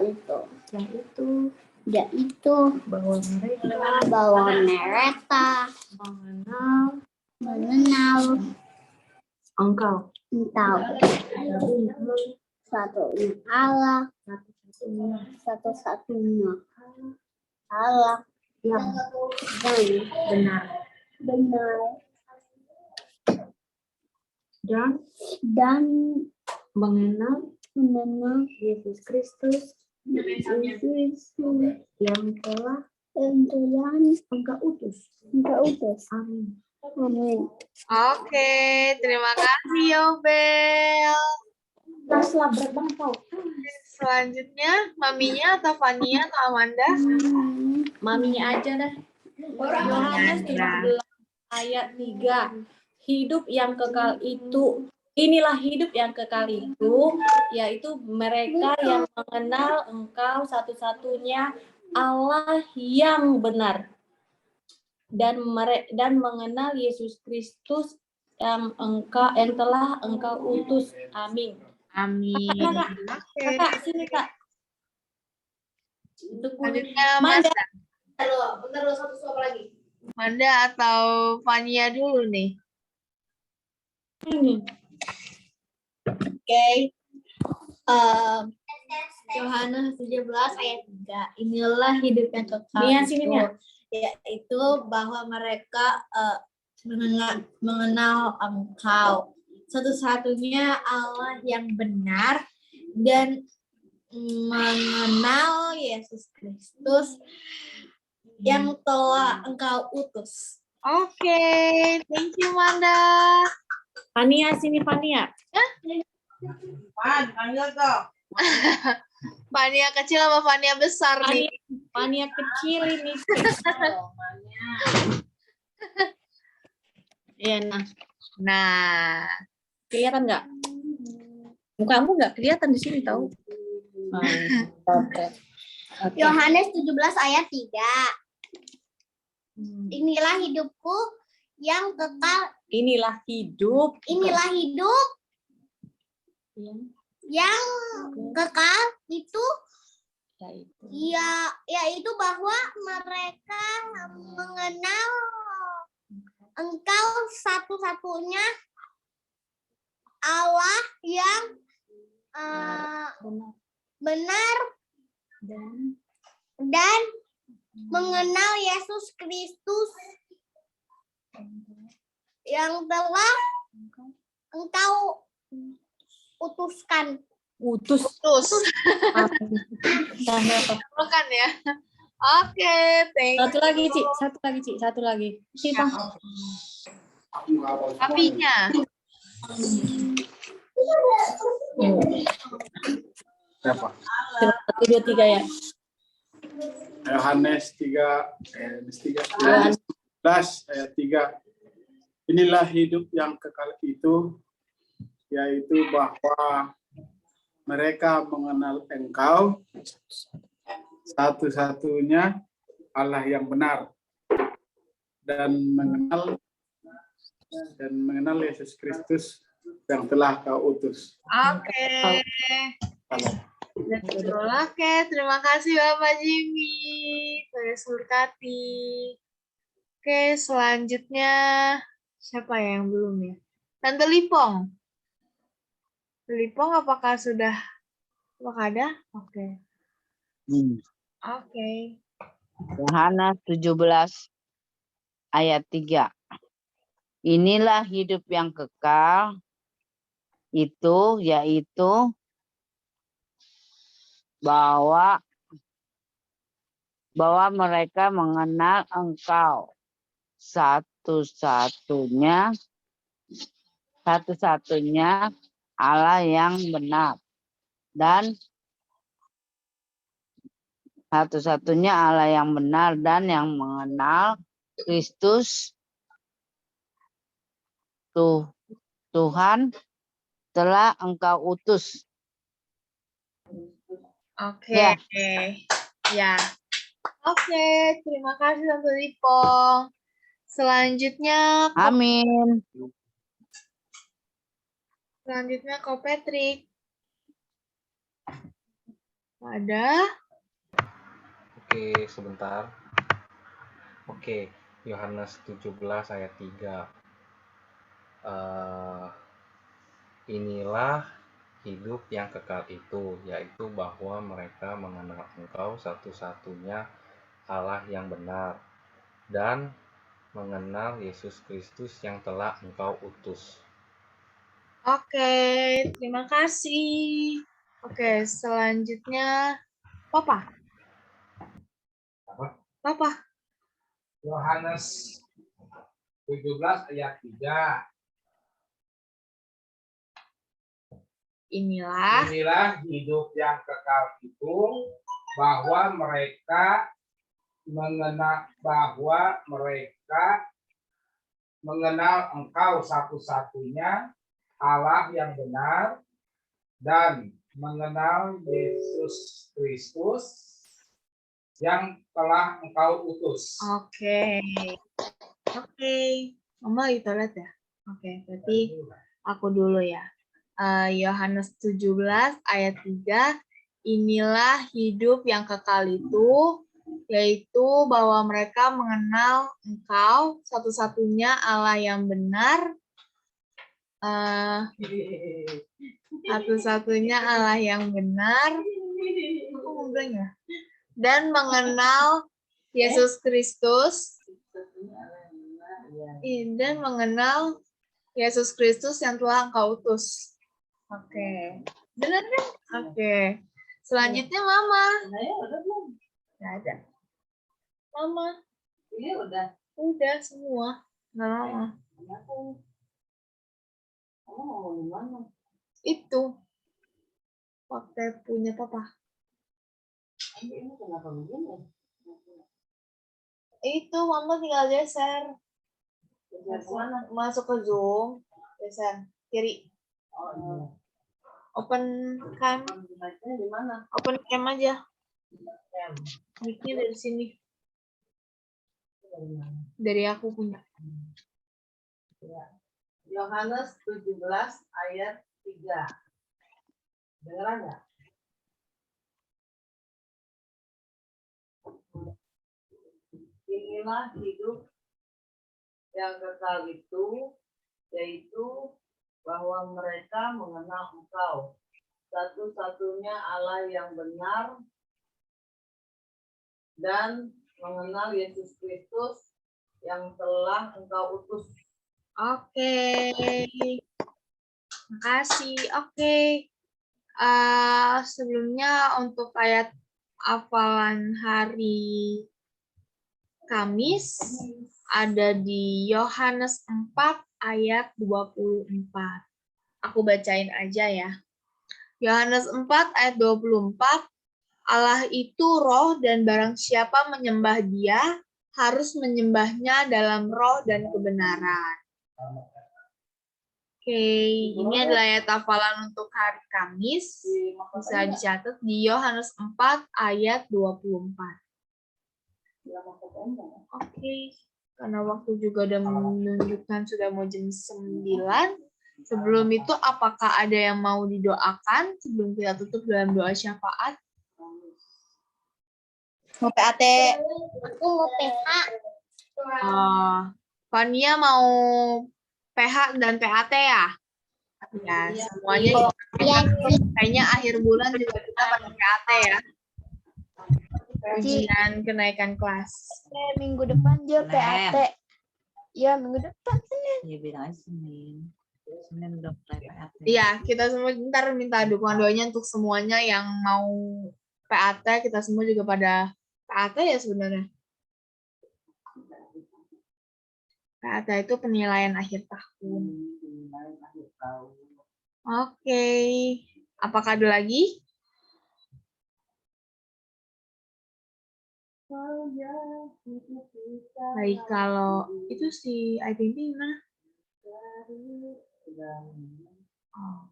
itu. Yaitu bahwa mereka mengenal engkau satu-satunya Allah yang benar dan mengenal Yesus Kristus yang telah engkau utus. Amin. Oke, terima kasih Yobel. Selanjutnya, maminya atau Fania atau Amanda? Maminya aja dah. Yohanes 17 ayat 3. Hidup yang kekal itu, inilah hidup yang kekal itu, yaitu mereka yang mengenal Engkau satu-satunya Allah yang benar, dan mengenal Yesus Kristus yang telah Engkau utus. Amin. Amin. Kakak, sini Kak. Selanjutnya Manda. Bentar, satu suap lagi. Manda atau Fania dulu nih? Oke. Yohanes 17 ayat 3. Inilah hidup yang kekal yaitu bahwa mereka mengenal Engkau satu-satunya Allah yang benar dan mengenal Yesus Kristus yang telah Engkau utus. Oke, thank you Manda. Fania, sini Fania. Panggil tuh. Fania kecil sama Fania besar nih? Fania kecil ini. Iya, nah. Kelihatan nggak? Mukamu nggak kelihatan di sini tahu. Yohanes 17 ayat 3. Inilah hidupku yang kekal. Inilah hidup yang kekal itu yaitu bahwa mereka mengenal Engkau satu-satunya Allah yang benar dan mengenal Yesus Kristus yang telah Engkau utuskan. Utus. Bukan ya. Oke, thank you. Satu lagi, Cik. Papinya. Siapa? 1, 2, 3 ya. Yohanes 13 ayat 3. Inilah hidup yang kekal itu, yaitu bahwa mereka mengenal Engkau satu-satunya Allah yang benar dan mengenal Yesus Kristus yang telah Kau utus. Oke. Oke, terima kasih Bapak Jimmy. Terus berkati. Oke, selanjutnya siapa yang belum ya? Tante Lipong. Lipong apakah ada? Oke. Oke. Yohanes 17 ayat 3. Inilah hidup yang kekal, itu, yaitu bahwa mereka mengenal Engkau satu-satunya Allah yang benar dan yang mengenal Kristus Tuhan telah Engkau utus. Oke. Ya. Oke, terima kasih Tante Lipong. Selanjutnya Amin. Selanjutnya Ko Patrick. Ada? Oke, sebentar. Oke, Yohanes 17 ayat 3. Inilah hidup yang kekal itu, yaitu bahwa mereka mengenal Engkau satu-satunya Allah yang benar dan mengenal Yesus Kristus yang telah Engkau utus. Oke, terima kasih. Oke, selanjutnya Papa. Yohanes 17 ayat 3. Inilah hidup yang kekal itu, bahwa mereka mengenal Engkau satu-satunya Allah yang benar dan mengenal Yesus Kristus yang telah Engkau utus. Oke. Mama lagi toilet ya? Oke, berarti aku dulu ya. Yohanes 17 ayat 3, inilah hidup yang kekal itu, yaitu bahwa mereka mengenal Engkau satu-satunya Allah yang benar, aku ngomong ya, dan mengenal Yesus Kristus, yang telah Engkau utus. Oke. Benar kan? Oke. Selanjutnya Mama. Nggak ada. Mama. Ini udah. Udah semua. Nggak lama. Kamu mau di mana? Itu. Pakai punya Papa. Ini kenapa begini? Itu Mama tinggal geser. Masuk ke Zoom. Geser. Kiri. Oh iya. Open cam. Di mana? Open cam aja. Mic-nya dari sini. Dari aku punya. Yohanes 17 ayat 3. Dengeran nggak? Inilah hidup yang kekal itu, yaitu bahwa mereka mengenal Engkau satu-satunya Allah yang benar dan mengenal Yesus Kristus yang telah Engkau utus. Oke. Makasih. Oke. Sebelumnya untuk ayat hafalan hari Kamis ada di Yohanes 4 ayat 24. Aku bacain aja ya. Yohanes 4 ayat 24. Allah itu roh dan barang siapa menyembah Dia harus menyembahnya dalam roh dan kebenaran. Oke, ini adalah ayat hafalan untuk hari Kamis. Bisa dicatat di Yohanes 4 ayat 24. Oke, karena waktu juga udah menunjukkan sudah mau jam 9. Sebelum itu, apakah ada yang mau didoakan sebelum kita tutup dalam doa syafaat? Mau PAT. Aku mau PH. Fania mau PH dan PAT ya? Ya, semuanya kayaknya akhir bulan juga kita pakai PAT ya. Ujian kenaikan kelas. Minggu depan dia PAT. Ya, minggu depan Senin. Ya bilang aja Senin. Iya, kita semua ntar minta dukungan doanya untuk semuanya yang mau PAT. Kita semua juga pada PAT ya sebenarnya. PAT itu penilaian akhir tahun. Oke. Apakah ada lagi? Baik, kalau itu si identity gimana? Oh.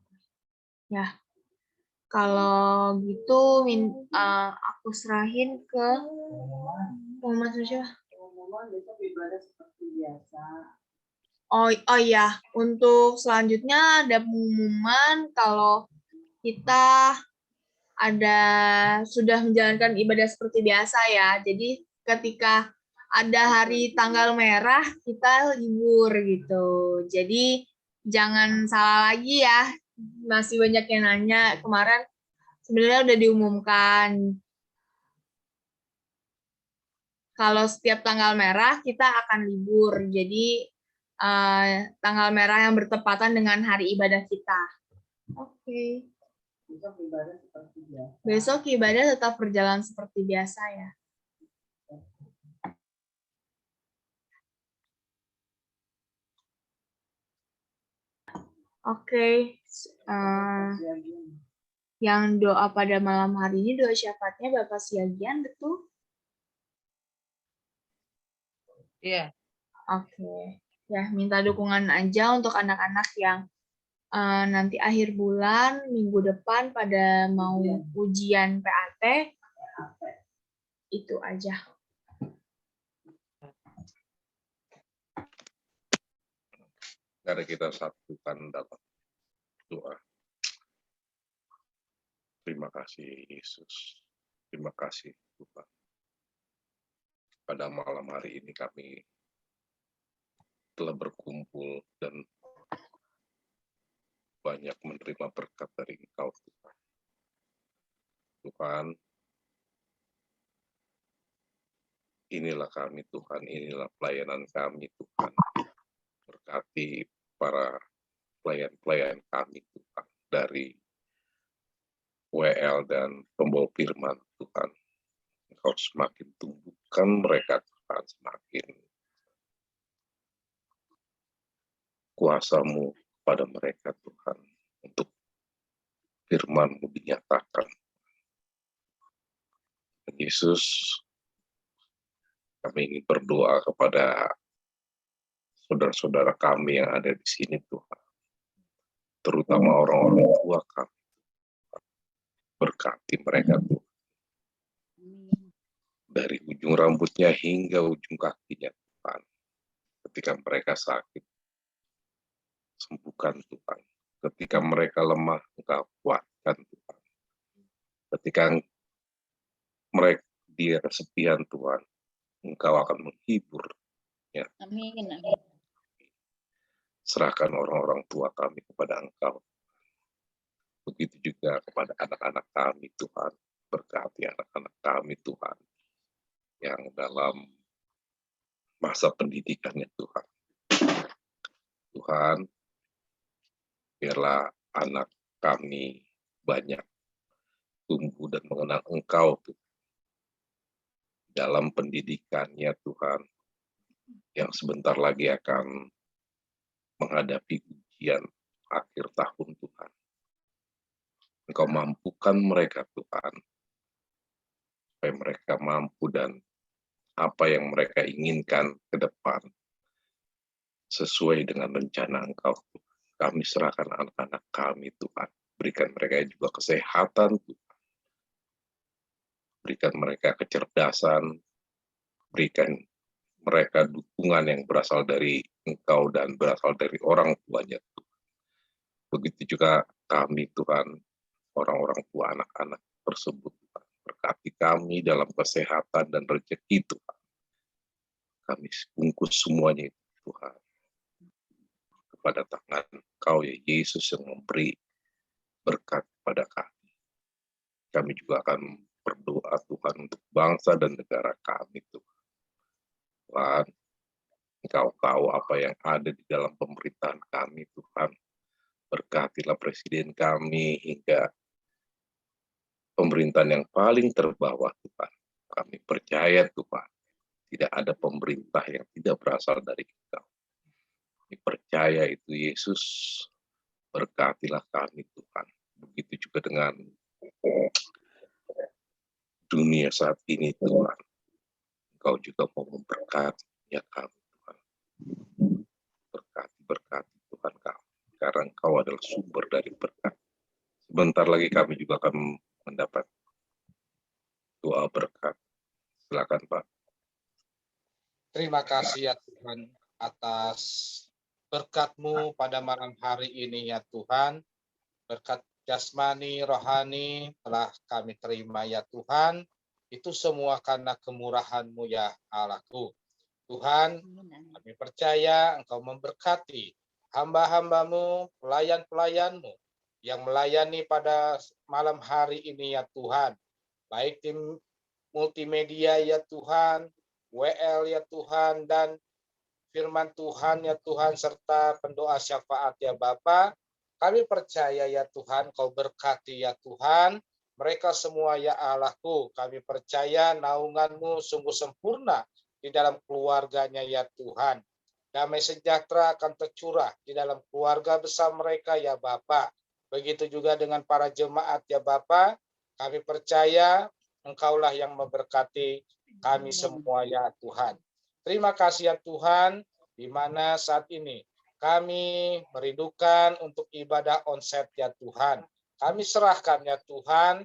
Ya, kalau gitu aku serahin ke Muhammad Susya. Oh iya, untuk selanjutnya ada pengumuman kalau kita sudah menjalankan ibadah seperti biasa ya. Jadi ketika ada hari tanggal merah kita libur gitu. Jadi jangan salah lagi ya. Masih banyak yang nanya kemarin sebenarnya udah diumumkan. Kalau setiap tanggal merah kita akan libur. Jadi tanggal merah yang bertepatan dengan hari ibadah kita. Oke. Besok ibadah tetap berjalan seperti biasa ya. Oke. Yang doa pada malam hari ini doa syafaatnya Bapak Siagian, betul? Iya. Oke. Ya, minta dukungan aja untuk anak-anak yang nanti akhir bulan, minggu depan pada mau ujian PAT. Itu aja. Mari kita satukan dalam doa. Terima kasih Yesus. Terima kasih Tuhan. Pada malam hari ini kami telah berkumpul dan banyak menerima berkat dari Engkau Tuhan. Tuhan, inilah kami Tuhan, inilah pelayanan kami Tuhan. Berkati para pelayan-pelayan kami Tuhan dari WL dan pembawa firman Tuhan. Engkau semakin tumbuhkan mereka Tuhan, semakin kuasa-Mu pada mereka Tuhan untuk firman-Mu dinyatakan. Yesus, kami ingin berdoa kepada saudara-saudara kami yang ada di sini Tuhan, terutama orang-orang tua kami. Berkati mereka Tuhan, dari ujung rambutnya hingga ujung kakinya Tuhan. Ketika mereka sakit, sembuhkan Tuhan. Ketika mereka lemah, Engkau kuatkan Tuhan. Ketika mereka di kesepian Tuhan, Engkau akan menghibur. Ya. Amin. Serahkan orang-orang tua kami kepada Engkau. Begitu juga kepada anak-anak kami Tuhan. Berkati anak-anak kami Tuhan, yang dalam masa pendidikannya Tuhan. Tuhan, biarlah anak kami banyak tumbuh dan mengenal Engkau Tuhan. Dalam pendidikannya Tuhan, yang sebentar lagi akan menghadapi ujian akhir tahun Tuhan. Engkau mampukan mereka Tuhan, supaya mereka mampu dan apa yang mereka inginkan ke depan sesuai dengan rencana Engkau. Kami serahkan anak-anak kami Tuhan. Berikan mereka juga kesehatan Tuhan. Berikan mereka kecerdasan, berikan mereka dukungan yang berasal dari Engkau dan berasal dari orang tuanya Tuhan. Begitu juga kami Tuhan, orang-orang tua anak-anak tersebut Tuhan. Berkati kami dalam kesehatan dan rezeki Tuhan. Kami bungkus semuanya itu Tuhan kepada tangan Engkau ya Yesus yang memberi berkat kepada kami. Kami juga akan berdoa Tuhan untuk bangsa dan negara kami Tuhan. Tuhan, Engkau tahu apa yang ada di dalam pemerintahan kami Tuhan. Berkatilah presiden kami hingga pemerintahan yang paling terbawah, Tuhan. Kami percaya, Tuhan, tidak ada pemerintah yang tidak berasal dari Engkau. Kami percaya itu Yesus, berkatilah kami, Tuhan. Begitu juga dengan dunia saat ini, Tuhan. Engkau juga mau memberkati ya kami, Tuhan. Berkati Tuhan kami. Karena Engkau adalah sumber dari berkat. Sebentar lagi kami juga akan mendapat doa berkat. Silakan, Pak. Terima kasih ya Tuhan atas berkat-Mu pada malam hari ini ya Tuhan. Berkat jasmani, rohani telah kami terima ya Tuhan. Itu semua karena kemurahan-Mu ya Allahku. Tuhan, kami percaya Engkau memberkati hamba-hamba-Mu, pelayan-pelayan-Mu yang melayani pada malam hari ini ya Tuhan. Baik tim multimedia ya Tuhan, WL ya Tuhan, dan firman Tuhan ya Tuhan, serta pendoa syafaat ya Bapa. Kami percaya ya Tuhan, Kau berkati ya Tuhan, mereka semua ya Allahku. Kami percaya naungan-Mu sungguh sempurna di dalam keluarganya ya Tuhan. Damai sejahtera akan tercurah di dalam keluarga besar mereka ya Bapa. Begitu juga dengan para jemaat ya Bapa. Kami percaya Engkaulah yang memberkati kami semua ya Tuhan. Terima kasih ya Tuhan, di mana saat ini kami merindukan untuk ibadah onsite ya Tuhan. Kami serahkan ya Tuhan,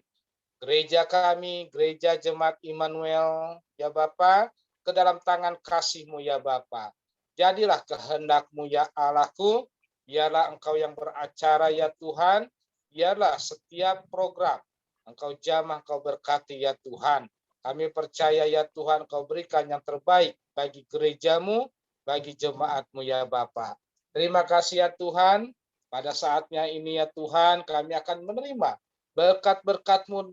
gereja kami, gereja Jemaat Immanuel ya Bapa, ke dalam tangan kasih-Mu ya Bapa. Jadilah kehendak-Mu ya Allahku, biarlah Engkau yang beracara ya Tuhan, biarlah setiap program Engkau jamah, Engkau berkati ya Tuhan. Kami percaya ya Tuhan, Kau berikan yang terbaik bagi gereja-Mu, bagi jemaat-Mu ya Bapa. Terima kasih ya Tuhan, pada saatnya ini ya Tuhan, kami akan menerima berkat-berkat-Mu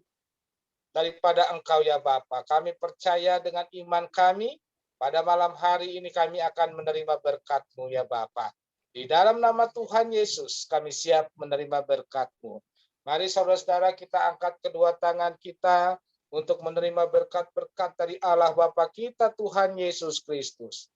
daripada Engkau ya Bapa. Kami percaya dengan iman kami, pada malam hari ini kami akan menerima berkat-Mu ya Bapa. Di dalam nama Tuhan Yesus, kami siap menerima berkat-Mu. Mari saudara-saudara kita angkat kedua tangan kita untuk menerima berkat-berkat dari Allah Bapa kita Tuhan Yesus Kristus.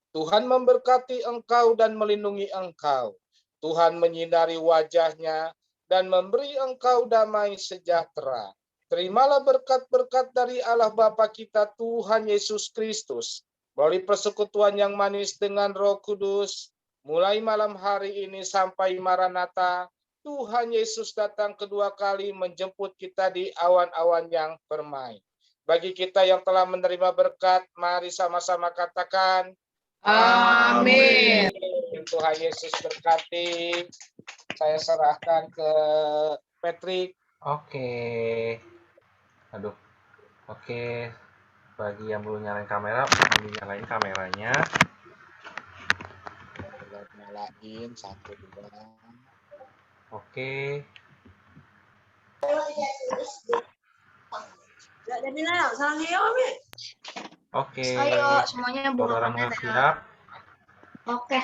Tuhan memberkati engkau dan melindungi engkau. Tuhan menyinari wajahnya dan memberi engkau damai sejahtera. Terimalah berkat-berkat dari Allah Bapa kita Tuhan Yesus Kristus melalui persekutuan yang manis dengan Roh Kudus mulai malam hari ini sampai Maranatha. Tuhan Yesus datang kedua kali menjemput kita di awan-awan yang permai. Bagi kita yang telah menerima berkat, mari sama-sama katakan, Amin. Tuhan Yesus berkati. Saya serahkan ke Patrick. Oke. Aduh. Oke. Bagi yang belum nyalain kamera, dinyalain kameranya. Nyalain, satu, dua. Oke. Oke. Ayo, semuanya buka Saudara kamera. siap? Oke.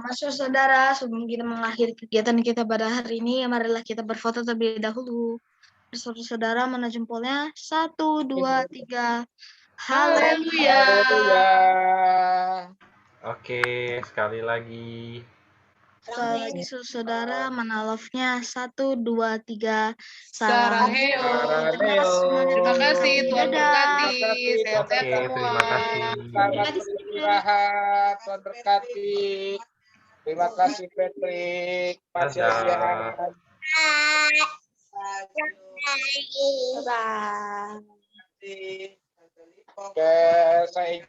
Masuk saudara, sebelum kita mengakhiri kegiatan kita pada hari ini, marilah kita berfoto terlebih dahulu. Saudara mana jempolnya? 1, 2, 3. Haleluya. Oke, sekali lagi. Sekali lagi saudara, mana love-nya? 1, 2, 3. Saraheo. Terima kasih, Tuhan berkati. Sehat-sehat Oke, semua. terima kasih. Selamat beristirahat, Tuhan berkati. Terima kasih Patrick. Pak Josiah. Bye. Oke, saya